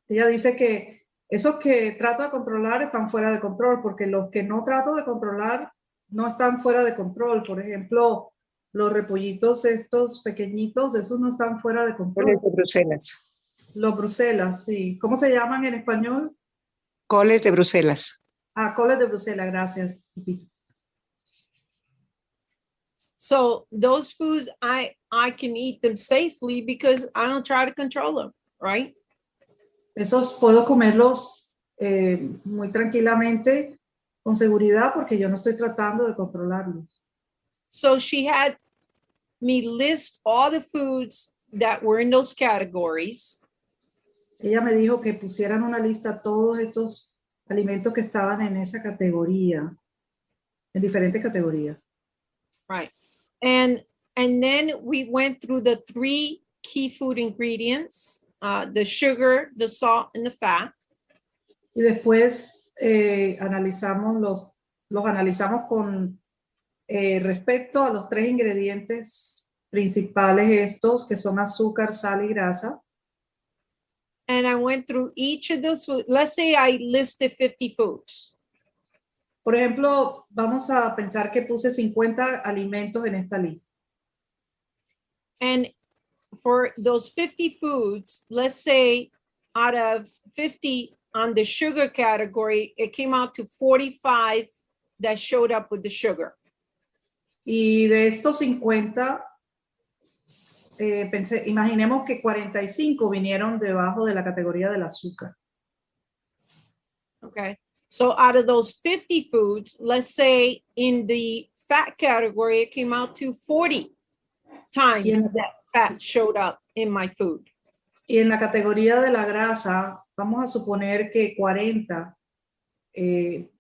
ella dice que esos que trato de controlar están fuera de control, porque los que no trato de controlar no están fuera de control. Por ejemplo, los repollitos estos pequeñitos, esos no están fuera de control. Coles de Bruselas. Los Bruselas, sí. ¿Cómo se llaman en español? Coles de Bruselas. Ah, coles de Bruselas, gracias. So those foods, I can eat them safely because I don't try to control them, right? Esos puedo comerlos muy tranquilamente, con seguridad, porque yo no estoy tratando de controlarlos. So she had me list all the foods that were in those categories. Ella me dijo que pusieran una lista todos estos alimentos que estaban en esa categoría, en diferentes categorías. Right. And then we went through the 3 key food ingredients, the sugar, the salt, and the fat. Y después analizamos los analizamos con respecto a los 3 ingredientes principales estos, que son azúcar, sal y grasa. And I went through each of those foods. Let's say I listed 50 foods. Por ejemplo, vamos a pensar que puse 50 alimentos en esta lista. And for those 50 foods, let's say out of 50 on the sugar category, it came out to 45 that showed up with the sugar. Y de estos 50, imaginemos que 45 vinieron debajo de la categoría del azúcar. Okay. So out of those 50 foods, let's say in the fat category, it came out to 40 times that fat showed up in my food. Y en la categoría de la grasa, vamos a suponer que 40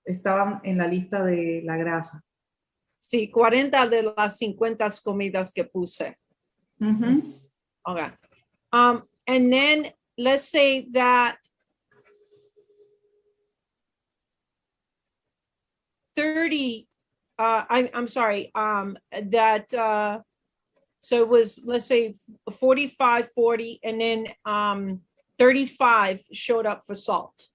estaban en la lista de la grasa. Sí, 40 de las 50 comidas que puse. Uh-huh. Okay. And then let's say that 30, I'm sorry, that, so it was, let's say 45, 40, and then 35 showed up for salt.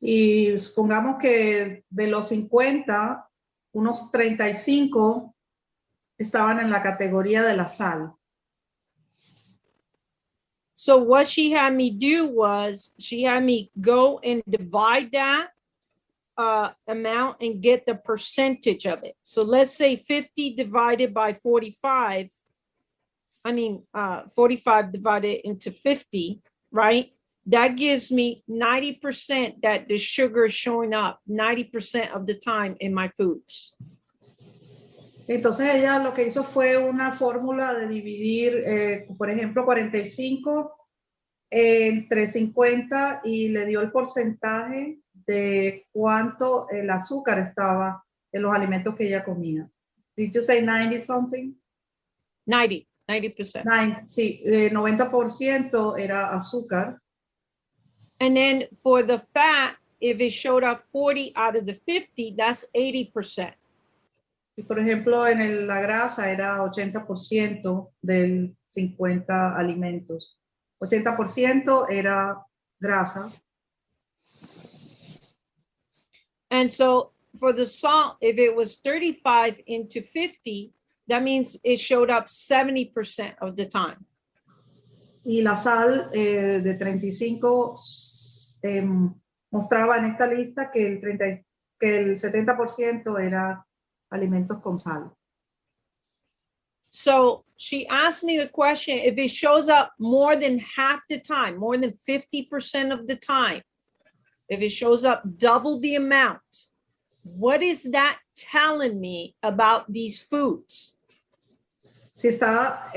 Y supongamos que de los 50, unos 35 estaban en la categoría de la sal. So what she had me do was she had me go and divide that amount and get the percentage of it. So let's say 50 divided by 45. I mean, 45 divided into 50, right? That gives me 90% that the sugar is showing up 90% of the time in my foods. Entonces ella lo que hizo fue una fórmula de dividir, por ejemplo, 45 entre 50 y le dio el porcentaje de cuánto el azúcar estaba en los alimentos que ella comía. Did you say 90 something? 90%. 90, sí, 90% era azúcar. And then for the fat, if it showed up 40 out of the 50, that's 80%. Y por ejemplo, en la grasa era 80% del 50 alimentos. 80% era grasa. And so for the salt, if it was 35 into 50, that means it showed up 70% of the time. Y la sal de 35 mostraba en esta lista que el 70% era alimentos con sal. So she asked me the question, if it shows up more than half the time, more than 50% of the time, if it shows up double the amount, what is that telling me about these foods? Si está,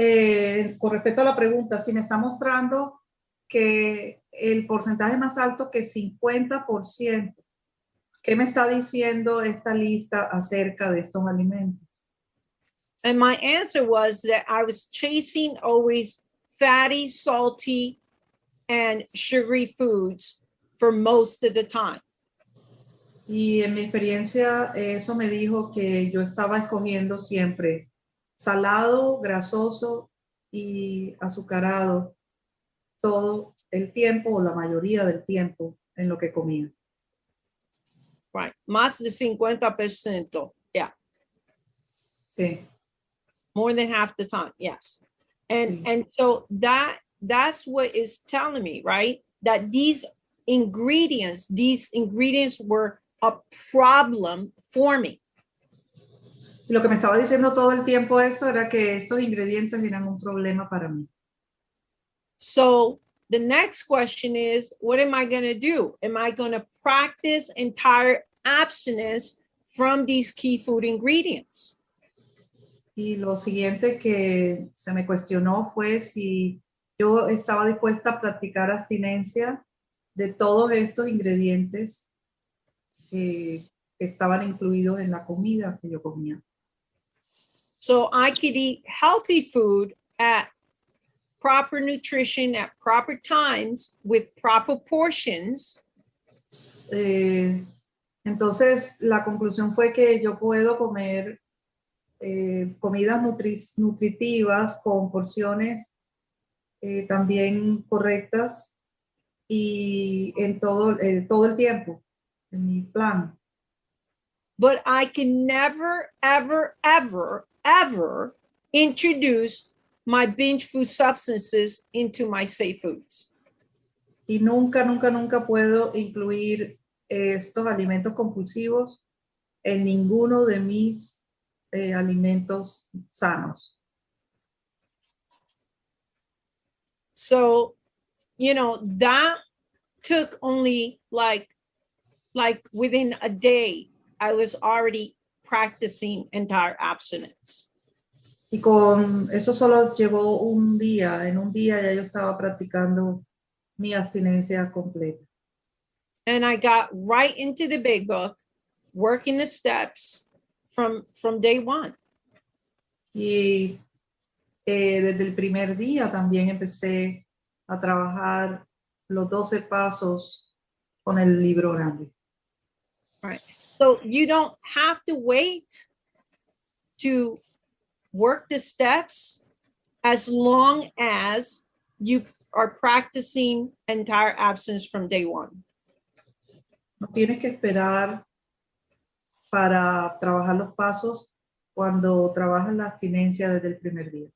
con respecto a la pregunta, si me está mostrando que el porcentaje más alto que 50%, ¿Qué me está diciendo esta lista acerca de estos alimentos? And my answer was that I was chasing always fatty, salty, and sugary foods for most of the time. Y en mi experiencia, eso me dijo que yo estaba escogiendo siempre salado, grasoso y azucarado todo el tiempo o la mayoría del tiempo en lo que comía. Right. Más de 50%. Yeah. Sí. More than half the time. Yes. And Sí. and so that's what is telling me, right? That these ingredients were a problem for me. Y lo que me estaba diciendo todo el tiempo esto era que estos ingredientes eran un problema para mí. So the next question is, what am I going to do? Am I going to practice entire abstinence from these key food ingredients? Y lo siguiente que se me cuestionó fue si yo estaba dispuesta a practicar abstinencia de todos estos ingredientes que estaban incluidos en la comida que yo comía. So I could eat healthy food at proper nutrition at proper times with proper portions. Entonces, la conclusión fue que yo puedo comer comidas nutritivas con porciones también correctas y en todo el tiempo, en mi plan. But I can never, ever, ever, ever introduce my binge food substances into my safe foods. Y nunca, nunca, nunca puedo incluir estos alimentos compulsivos en ninguno de mis alimentos sanos. So, you know, that took only like within a day, I was already practicing entire abstinence. Y con eso solo llevó un día. En un día ya yo estaba practicando mi abstinencia completa. And I got right into the big book, working the steps from day one. Y desde el primer día también empecé a trabajar los 12 pasos con el libro grande. Right. So you don't have to wait to work the steps as long as you are practicing entire abstinence from day one. No tienes que esperar para trabajar los pasos cuando trabajas la abstinencia desde el primer día.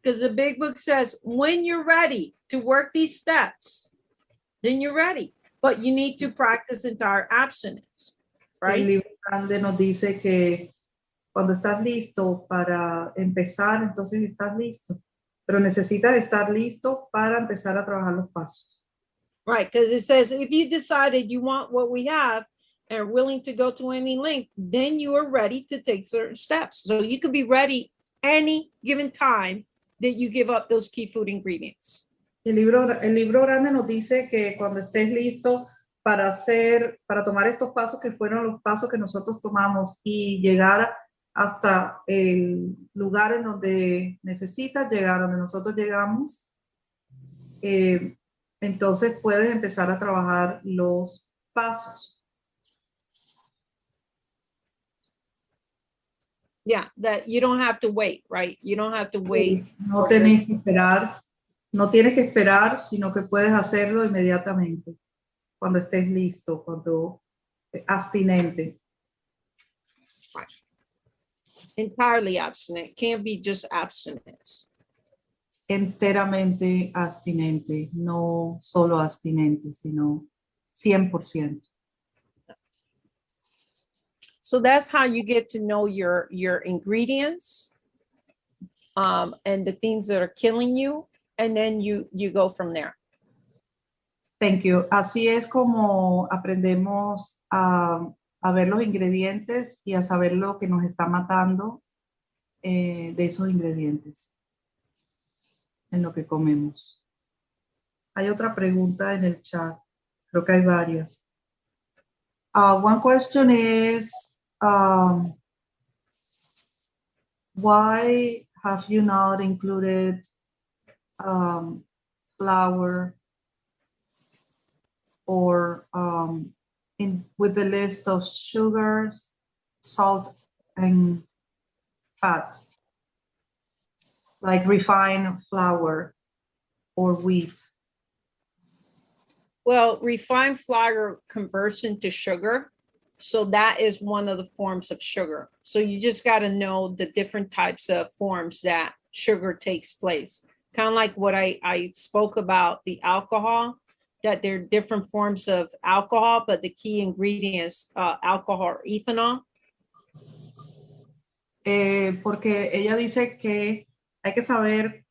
Because the big book says, when you're ready to work these steps, then you're ready. But you need to practice entire abstinence, right? El libro grande nos dice que cuando estás listo para empezar, entonces estás listo. Pero necesitas estar listo para empezar a trabajar los pasos. Right, because it says, if you decided you want what we have and are willing to go to any length, then you are ready to take certain steps. So you could be ready any given time that you give up those key food ingredients. El libro grande nos dice que cuando estés listo para tomar estos pasos que fueron los pasos que nosotros tomamos y llegar hasta el lugar en donde necesitas llegar, donde nosotros llegamos, entonces puedes empezar a trabajar los pasos. Yeah, that you don't have to wait, right? You don't have to wait. No tienes que esperar. No tienes que esperar, sino que puedes hacerlo inmediatamente, cuando estés listo, cuando abstinente. Entirely abstinent. Can't be just abstinence. Enteramente abstinente, no solo abstinente, sino 100%. So that's how you get to know your ingredients and the things that are killing you. And then you go from there. Thank you. Así es como aprendemos a ver los ingredientes y a saber lo que nos está matando de esos ingredientes en lo que comemos. Hay otra pregunta en el chat. Creo que hay varias. One question is, why have you not included flour or with the list of sugars, salt, and fat, like refined flour or wheat? Well, refined flour converts into sugar. So that is one of the forms of sugar. So you just got to know the different types of forms that sugar takes place. Kind of like what I spoke about the alcohol, that there are different forms of alcohol, but the key ingredient is alcohol or ethanol. Porque ella dice que hay que saber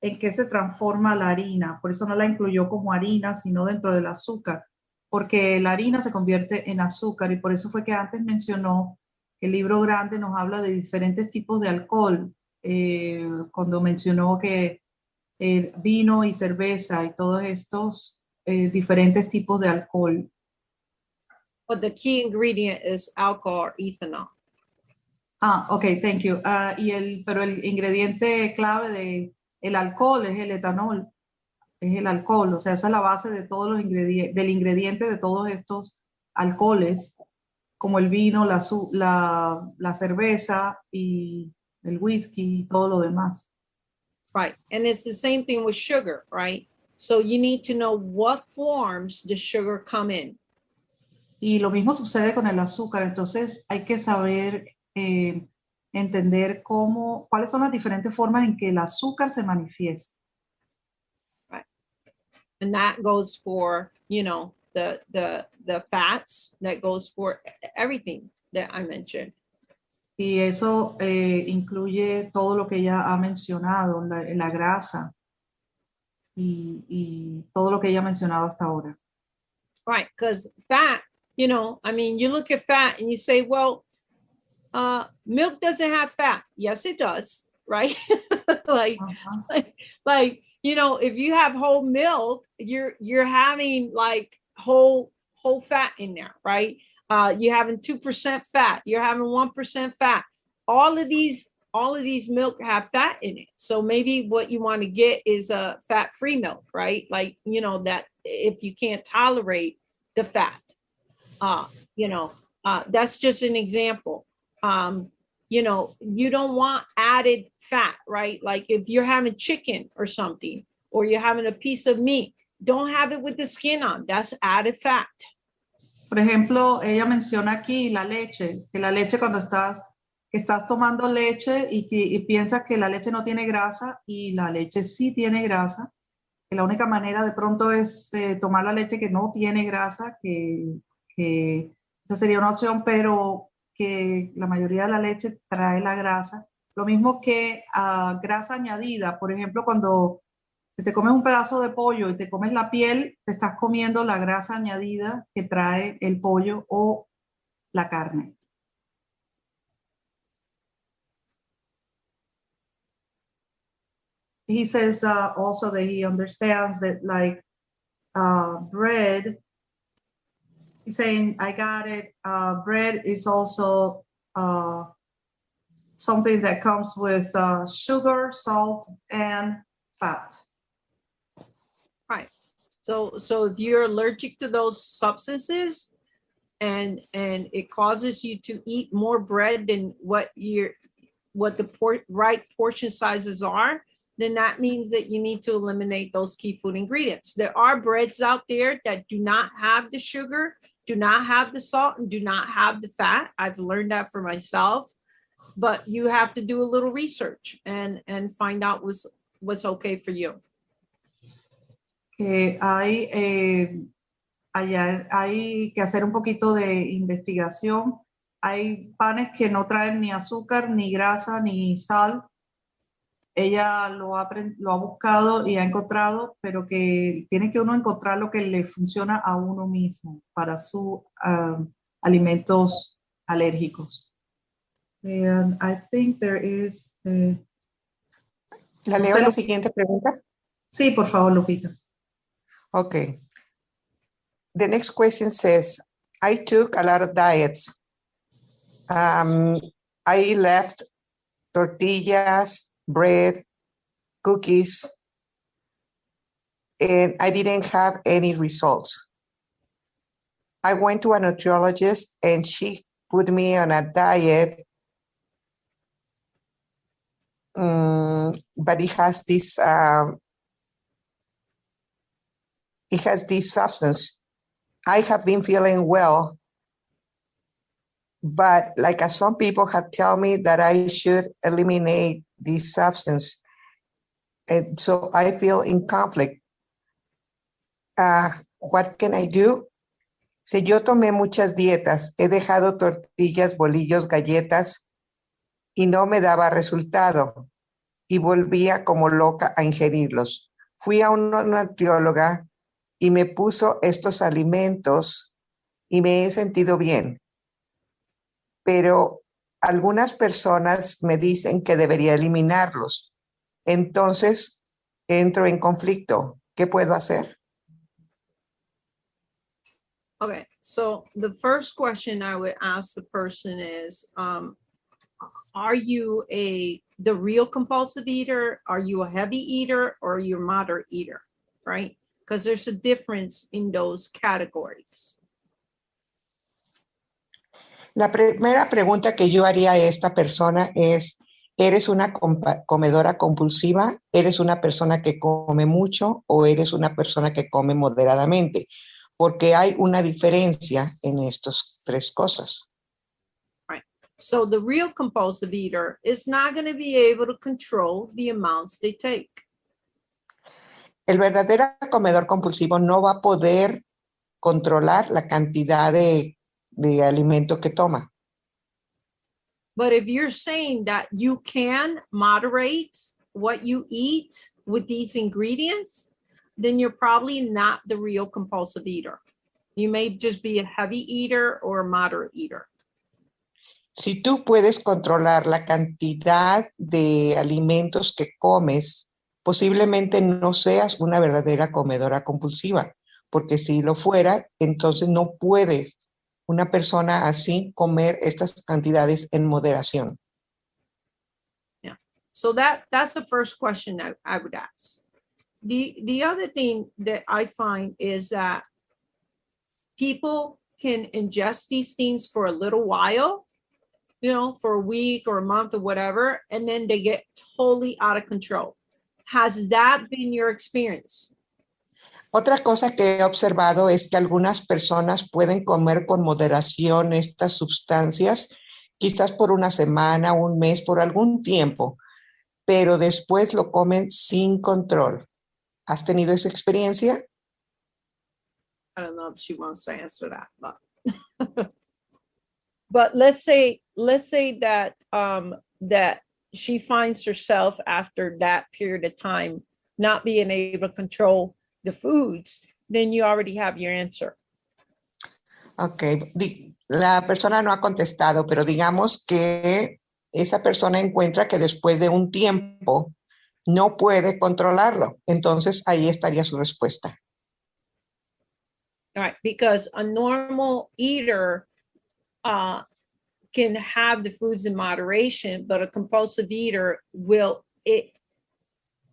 en qué se transforma la harina, por eso no la incluyó como harina, sino dentro del azúcar, porque la harina se convierte en azúcar y por eso fue que antes mencionó que el libro grande nos habla de diferentes tipos de alcohol, cuando mencionó que vino y cerveza y todos estos diferentes tipos de alcohol. But the key ingredient is alcohol or ethanol. Okay, thank you. Pero el ingrediente clave de el alcohol es el etanol, es el alcohol, o sea, esa es la base de todos los ingredientes, del ingrediente de todos estos alcoholes, como el vino, la cerveza y el whisky y todo lo demás. Right, and it's the same thing with sugar, right? So you need to know what forms the sugar come in. Y lo mismo sucede con el azúcar, entonces hay que saber entender cuáles son las diferentes formas en que el azúcar se manifiesta. Right. And that goes for, you know, the fats, that goes for everything that I mentioned. Y eso incluye todo lo que ella ha mencionado, la grasa y todo lo que ella ha mencionado hasta ahora. Right, because fat, you know, I mean, you look at fat and you say, well, milk doesn't have fat. Yes, it does, right? like, you know, if you have whole milk, you're having like whole fat in there, right? You're having 2% fat. You're having 1% fat. All of these milk have fat in it. So maybe what you want to get is a fat-free milk, right? Like, you know, that if you can't tolerate the fat, you know, that's just an example. You know, you don't want added fat, right? Like if you're having chicken or something, or you're having a piece of meat, don't have it with the skin on. That's added fat. Por ejemplo, ella menciona aquí la leche, que la leche cuando estás tomando leche y piensas que la leche no tiene grasa y la leche sí tiene grasa, que la única manera de pronto es tomar la leche que no tiene grasa, que esa sería una opción, pero que la mayoría de la leche trae la grasa. Lo mismo que grasa añadida, por ejemplo, cuando si te comes un pedazo de pollo y te comes la piel, te estás comiendo la grasa añadida que trae el pollo o la carne. He says also that he understands that like bread, he's saying, I got it, bread is also something that comes with sugar, salt, and fat. Right. So if you're allergic to those substances and it causes you to eat more bread than what the right portion sizes are, then that means that you need to eliminate those key food ingredients. There are breads out there that do not have the sugar, do not have the salt, and do not have the fat. I've learned that for myself, but you have to do a little research and find out what's okay for you. Hay que hacer un poquito de investigación. Hay panes que no traen ni azúcar, ni grasa, ni sal. Ella lo ha buscado y ha encontrado, pero que tiene que uno encontrar lo que le funciona a uno mismo para sus alimentos alérgicos. And I think there is... ¿La leo la siguiente pregunta? Sí, por favor, Lupita. Okay. The next question says, I took a lot of diets. I left tortillas, bread, cookies, and I didn't have any results. I went to a nutritionist and she put me on a diet, but it has this substance. I have been feeling well, but like some people have told me that I should eliminate this substance. And so I feel in conflict. What can I do? Si yo tomé muchas dietas, he dejado tortillas, bolillos, galletas y no me daba resultado y volvía como loca a ingerirlos. Fui a una nutrióloga y me puso estos alimentos y me he sentido bien. Pero algunas personas me dicen que debería eliminarlos. Entonces entro en conflicto. ¿Qué puedo hacer? Okay, so the first question I would ask the person is, are you the real compulsive eater? Are you a heavy eater or are you a moderate eater, right? Because there's a difference in those categories. La primera pregunta que yo haría a esta persona es, ¿eres una comedora compulsiva? ¿Eres una persona que come mucho o eres una persona que come moderadamente? Porque hay una diferencia en estas tres cosas. Right. So the real compulsive eater is not going to be able to control the amounts they take. El verdadero comedor compulsivo no va a poder controlar la cantidad de alimento que toma. But if you're saying that you can moderate what you eat with these ingredients, then you're probably not the real compulsive eater. You may just be a heavy eater or a moderate eater. Si tú puedes controlar la cantidad de alimentos que comes, posiblemente no seas una verdadera comedora compulsiva, porque si lo fuera, entonces no puedes una persona así comer estas cantidades en moderación. Yeah. So that's the first question I would ask. The other thing that I find is that people can ingest these things for a little while, you know, for a week or a month or whatever, and then they get totally out of control. Has that been your experience? Otra cosa que he observado es que algunas personas pueden comer con moderación estas sustancias, quizás por una semana, un mes, por algún tiempo, pero después lo comen sin control. ¿Has tenido esa experiencia? I don't know if she wants to answer that, but but let's say that that she finds herself after that period of time not being able to control the foods, then you already have your answer. Ok, la persona no ha contestado, pero digamos que esa persona encuentra que después de un tiempo no puede controlarlo. Entonces ahí estaría su respuesta. All right, because a normal eater can have the foods in moderation, but a compulsive eater will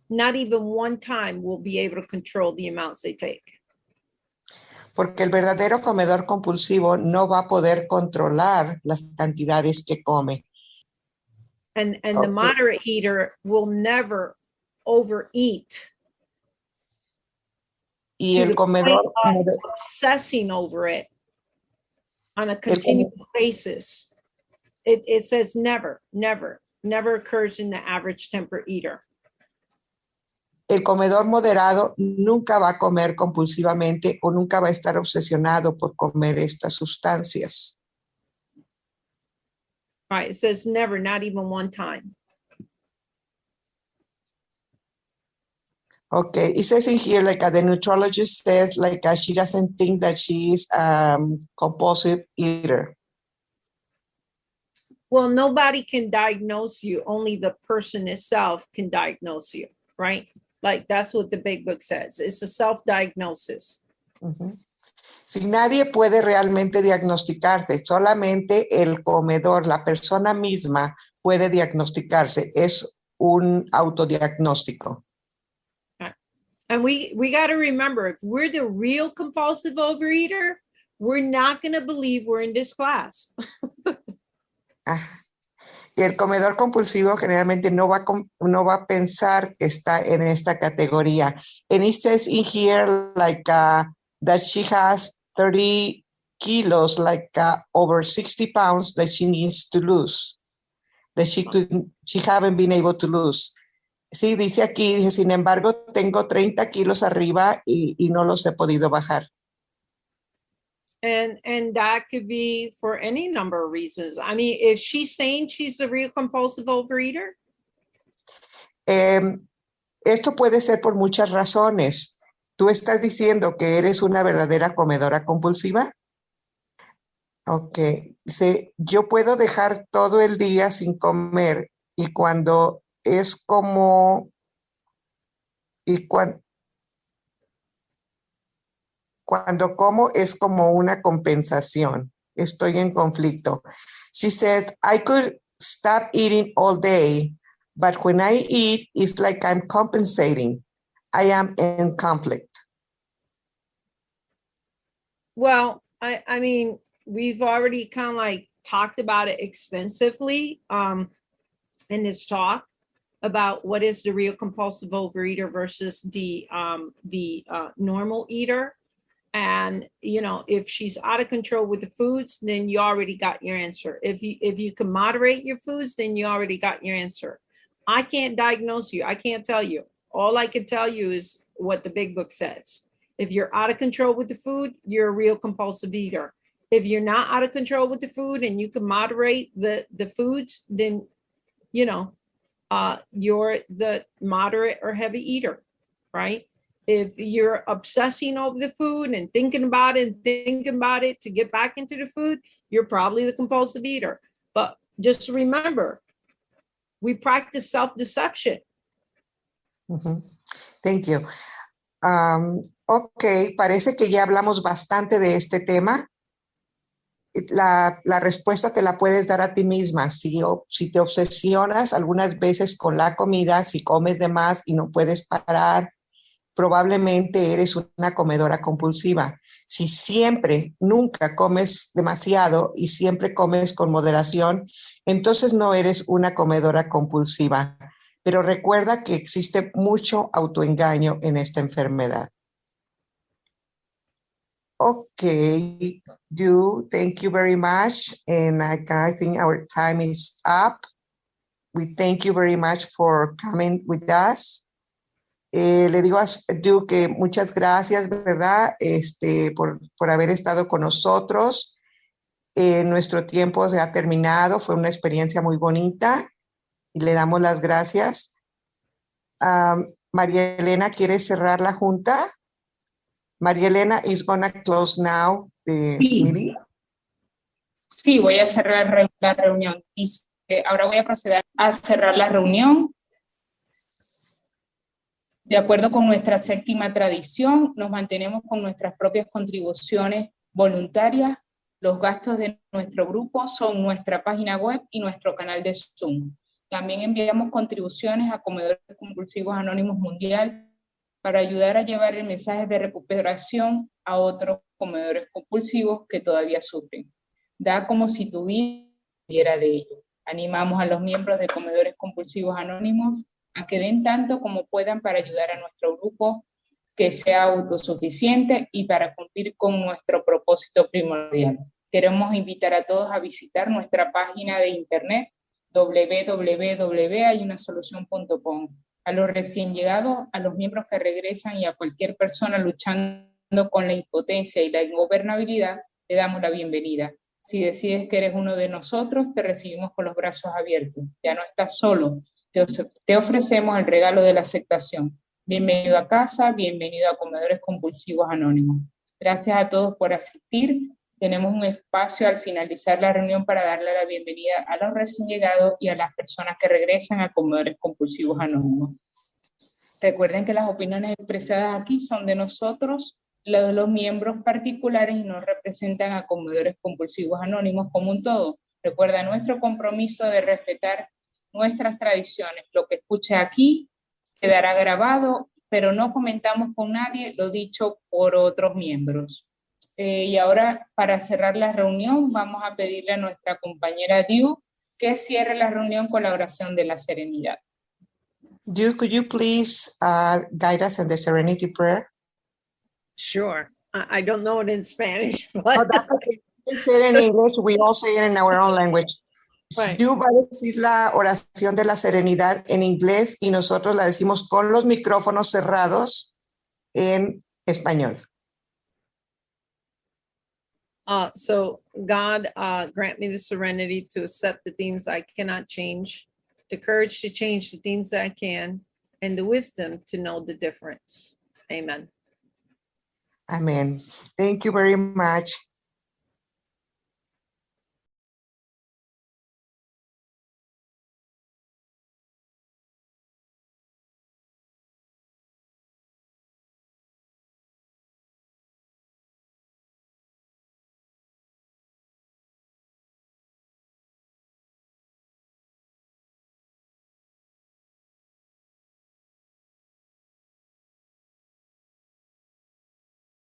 not even one time will be able to control the amounts they take. Porque el verdadero comedor compulsivo no va a poder controlar las cantidades que come. And the moderate eater will never overeat. Y el comedor obsessing over it on a continuous basis. It says never occurs in the average temper eater. El comedor moderado nunca va a comer compulsivamente o nunca va a estar obsesionado por comer estas sustancias. Right, it says never, not even one time. Okay, it says in here, like the nutritionist says, like she doesn't think that she is compulsive eater. Well, nobody can diagnose you. Only the person itself can diagnose you, right? Like that's what the big book says. It's a self-diagnosis. Uh-huh. Si nadie puede realmente diagnosticarse, solamente el comedor, la persona misma puede diagnosticarse. Es un autodiagnóstico. And we got to remember, if we're the real compulsive overeater, we're not going to believe we're in this class. Y el comedor compulsivo generalmente no va a pensar que está en esta categoría. And it says in here like that she has 30 kilos, like over 60 pounds that she needs to lose, that she haven't been able to lose. Sí, dice aquí, dice, sin embargo, tengo 30 kilos arriba y no los he podido bajar. And that could be for any number of reasons. I mean, if she's saying she's the real compulsive overeater. Esto puede ser por muchas razones. ¿Tú estás diciendo que eres una verdadera comedora compulsiva? Ok. Dice, yo puedo dejar todo el día sin comer y cuando es como... Cuando como es como una compensación. Estoy en conflicto. She said, I could stop eating all day, but when I eat, it's like I'm compensating. I am in conflict. Well, I mean, we've already kind of like talked about it extensively in this talk about what is the real compulsive overeater versus the normal eater. And, you know, if she's out of control with the foods, then you already got your answer. If you can moderate your foods, then you already got your answer. I can't diagnose you. I can't tell you. All I can tell you is what the big book says. If you're out of control with the food, you're a real compulsive eater. If you're not out of control with the food and you can moderate the foods, then, you know, you're the moderate or heavy eater, right? If you're obsessing over the food and thinking about it to get back into the food, you're probably the compulsive eater. But just remember, we practice self-deception. Thank you. Ok, parece que ya hablamos bastante de este tema. La respuesta te la puedes dar a ti misma. Si te obsesionas algunas veces con la comida, si comes de más y no puedes parar, probablemente eres una comedora compulsiva. Si siempre, nunca comes demasiado y siempre comes con moderación, entonces no eres una comedora compulsiva. Pero recuerda que existe mucho autoengaño en esta enfermedad. Okay, thank you very much. And I think our time is up. We thank you very much for coming with us. Le digo a Du que muchas gracias, ¿verdad? Por haber estado con nosotros. Nuestro tiempo se ha terminado. Fue una experiencia muy bonita y le damos las gracias. María Elena, ¿quieres cerrar la junta? María Elena is gonna close now the meeting. Sí, voy a cerrar la reunión. Ahora voy a proceder a cerrar la reunión. De acuerdo con nuestra séptima tradición, nos mantenemos con nuestras propias contribuciones voluntarias. Los gastos de nuestro grupo son nuestra página web y nuestro canal de Zoom. También enviamos contribuciones a Comedores Compulsivos Anónimos Mundial para ayudar a llevar el mensaje de recuperación a otros comedores compulsivos que todavía sufren. Da como si tu vida dependiera de ello. Animamos a los miembros de Comedores Compulsivos Anónimos a que den tanto como puedan para ayudar a nuestro grupo que sea autosuficiente y para cumplir con nuestro propósito primordial. Queremos invitar a todos a visitar nuestra página de internet www.hayunasolucion.com. A los recién llegados, a los miembros que regresan y a cualquier persona luchando con la impotencia y la ingobernabilidad, le damos la bienvenida. Si decides que eres uno de nosotros, te recibimos con los brazos abiertos. Ya no estás solo. Te ofrecemos el regalo de la aceptación. Bienvenido a casa, bienvenido a Comedores Compulsivos Anónimos. Gracias a todos por asistir. Tenemos un espacio al finalizar la reunión para darle la bienvenida a los recién llegados y a las personas que regresan a Comedores Compulsivos Anónimos. Recuerden que las opiniones expresadas aquí son de nosotros los miembros particulares y no representan a comedores compulsivos anónimos como un todo. Recuerda nuestro compromiso de respetar nuestras tradiciones. Lo que escuche aquí quedará grabado, pero no comentamos con nadie lo dicho por otros miembros. Y ahora, para cerrar la reunión, vamos a pedirle a nuestra compañera Diu que cierre la reunión con la oración de la serenidad. Duke, could you please guide us in the serenity prayer? Sure. I don't know it in Spanish, Oh, but that's okay. We say it in English, we all say it in our own language. Right. Duke va a decir la oración de la serenidad en inglés y nosotros la decimos con los micrófonos cerrados en español. So God, grant me the serenity to accept the things I cannot change, the courage to change the things I can, and the wisdom to know the difference. Amen. Amen. Thank you very much.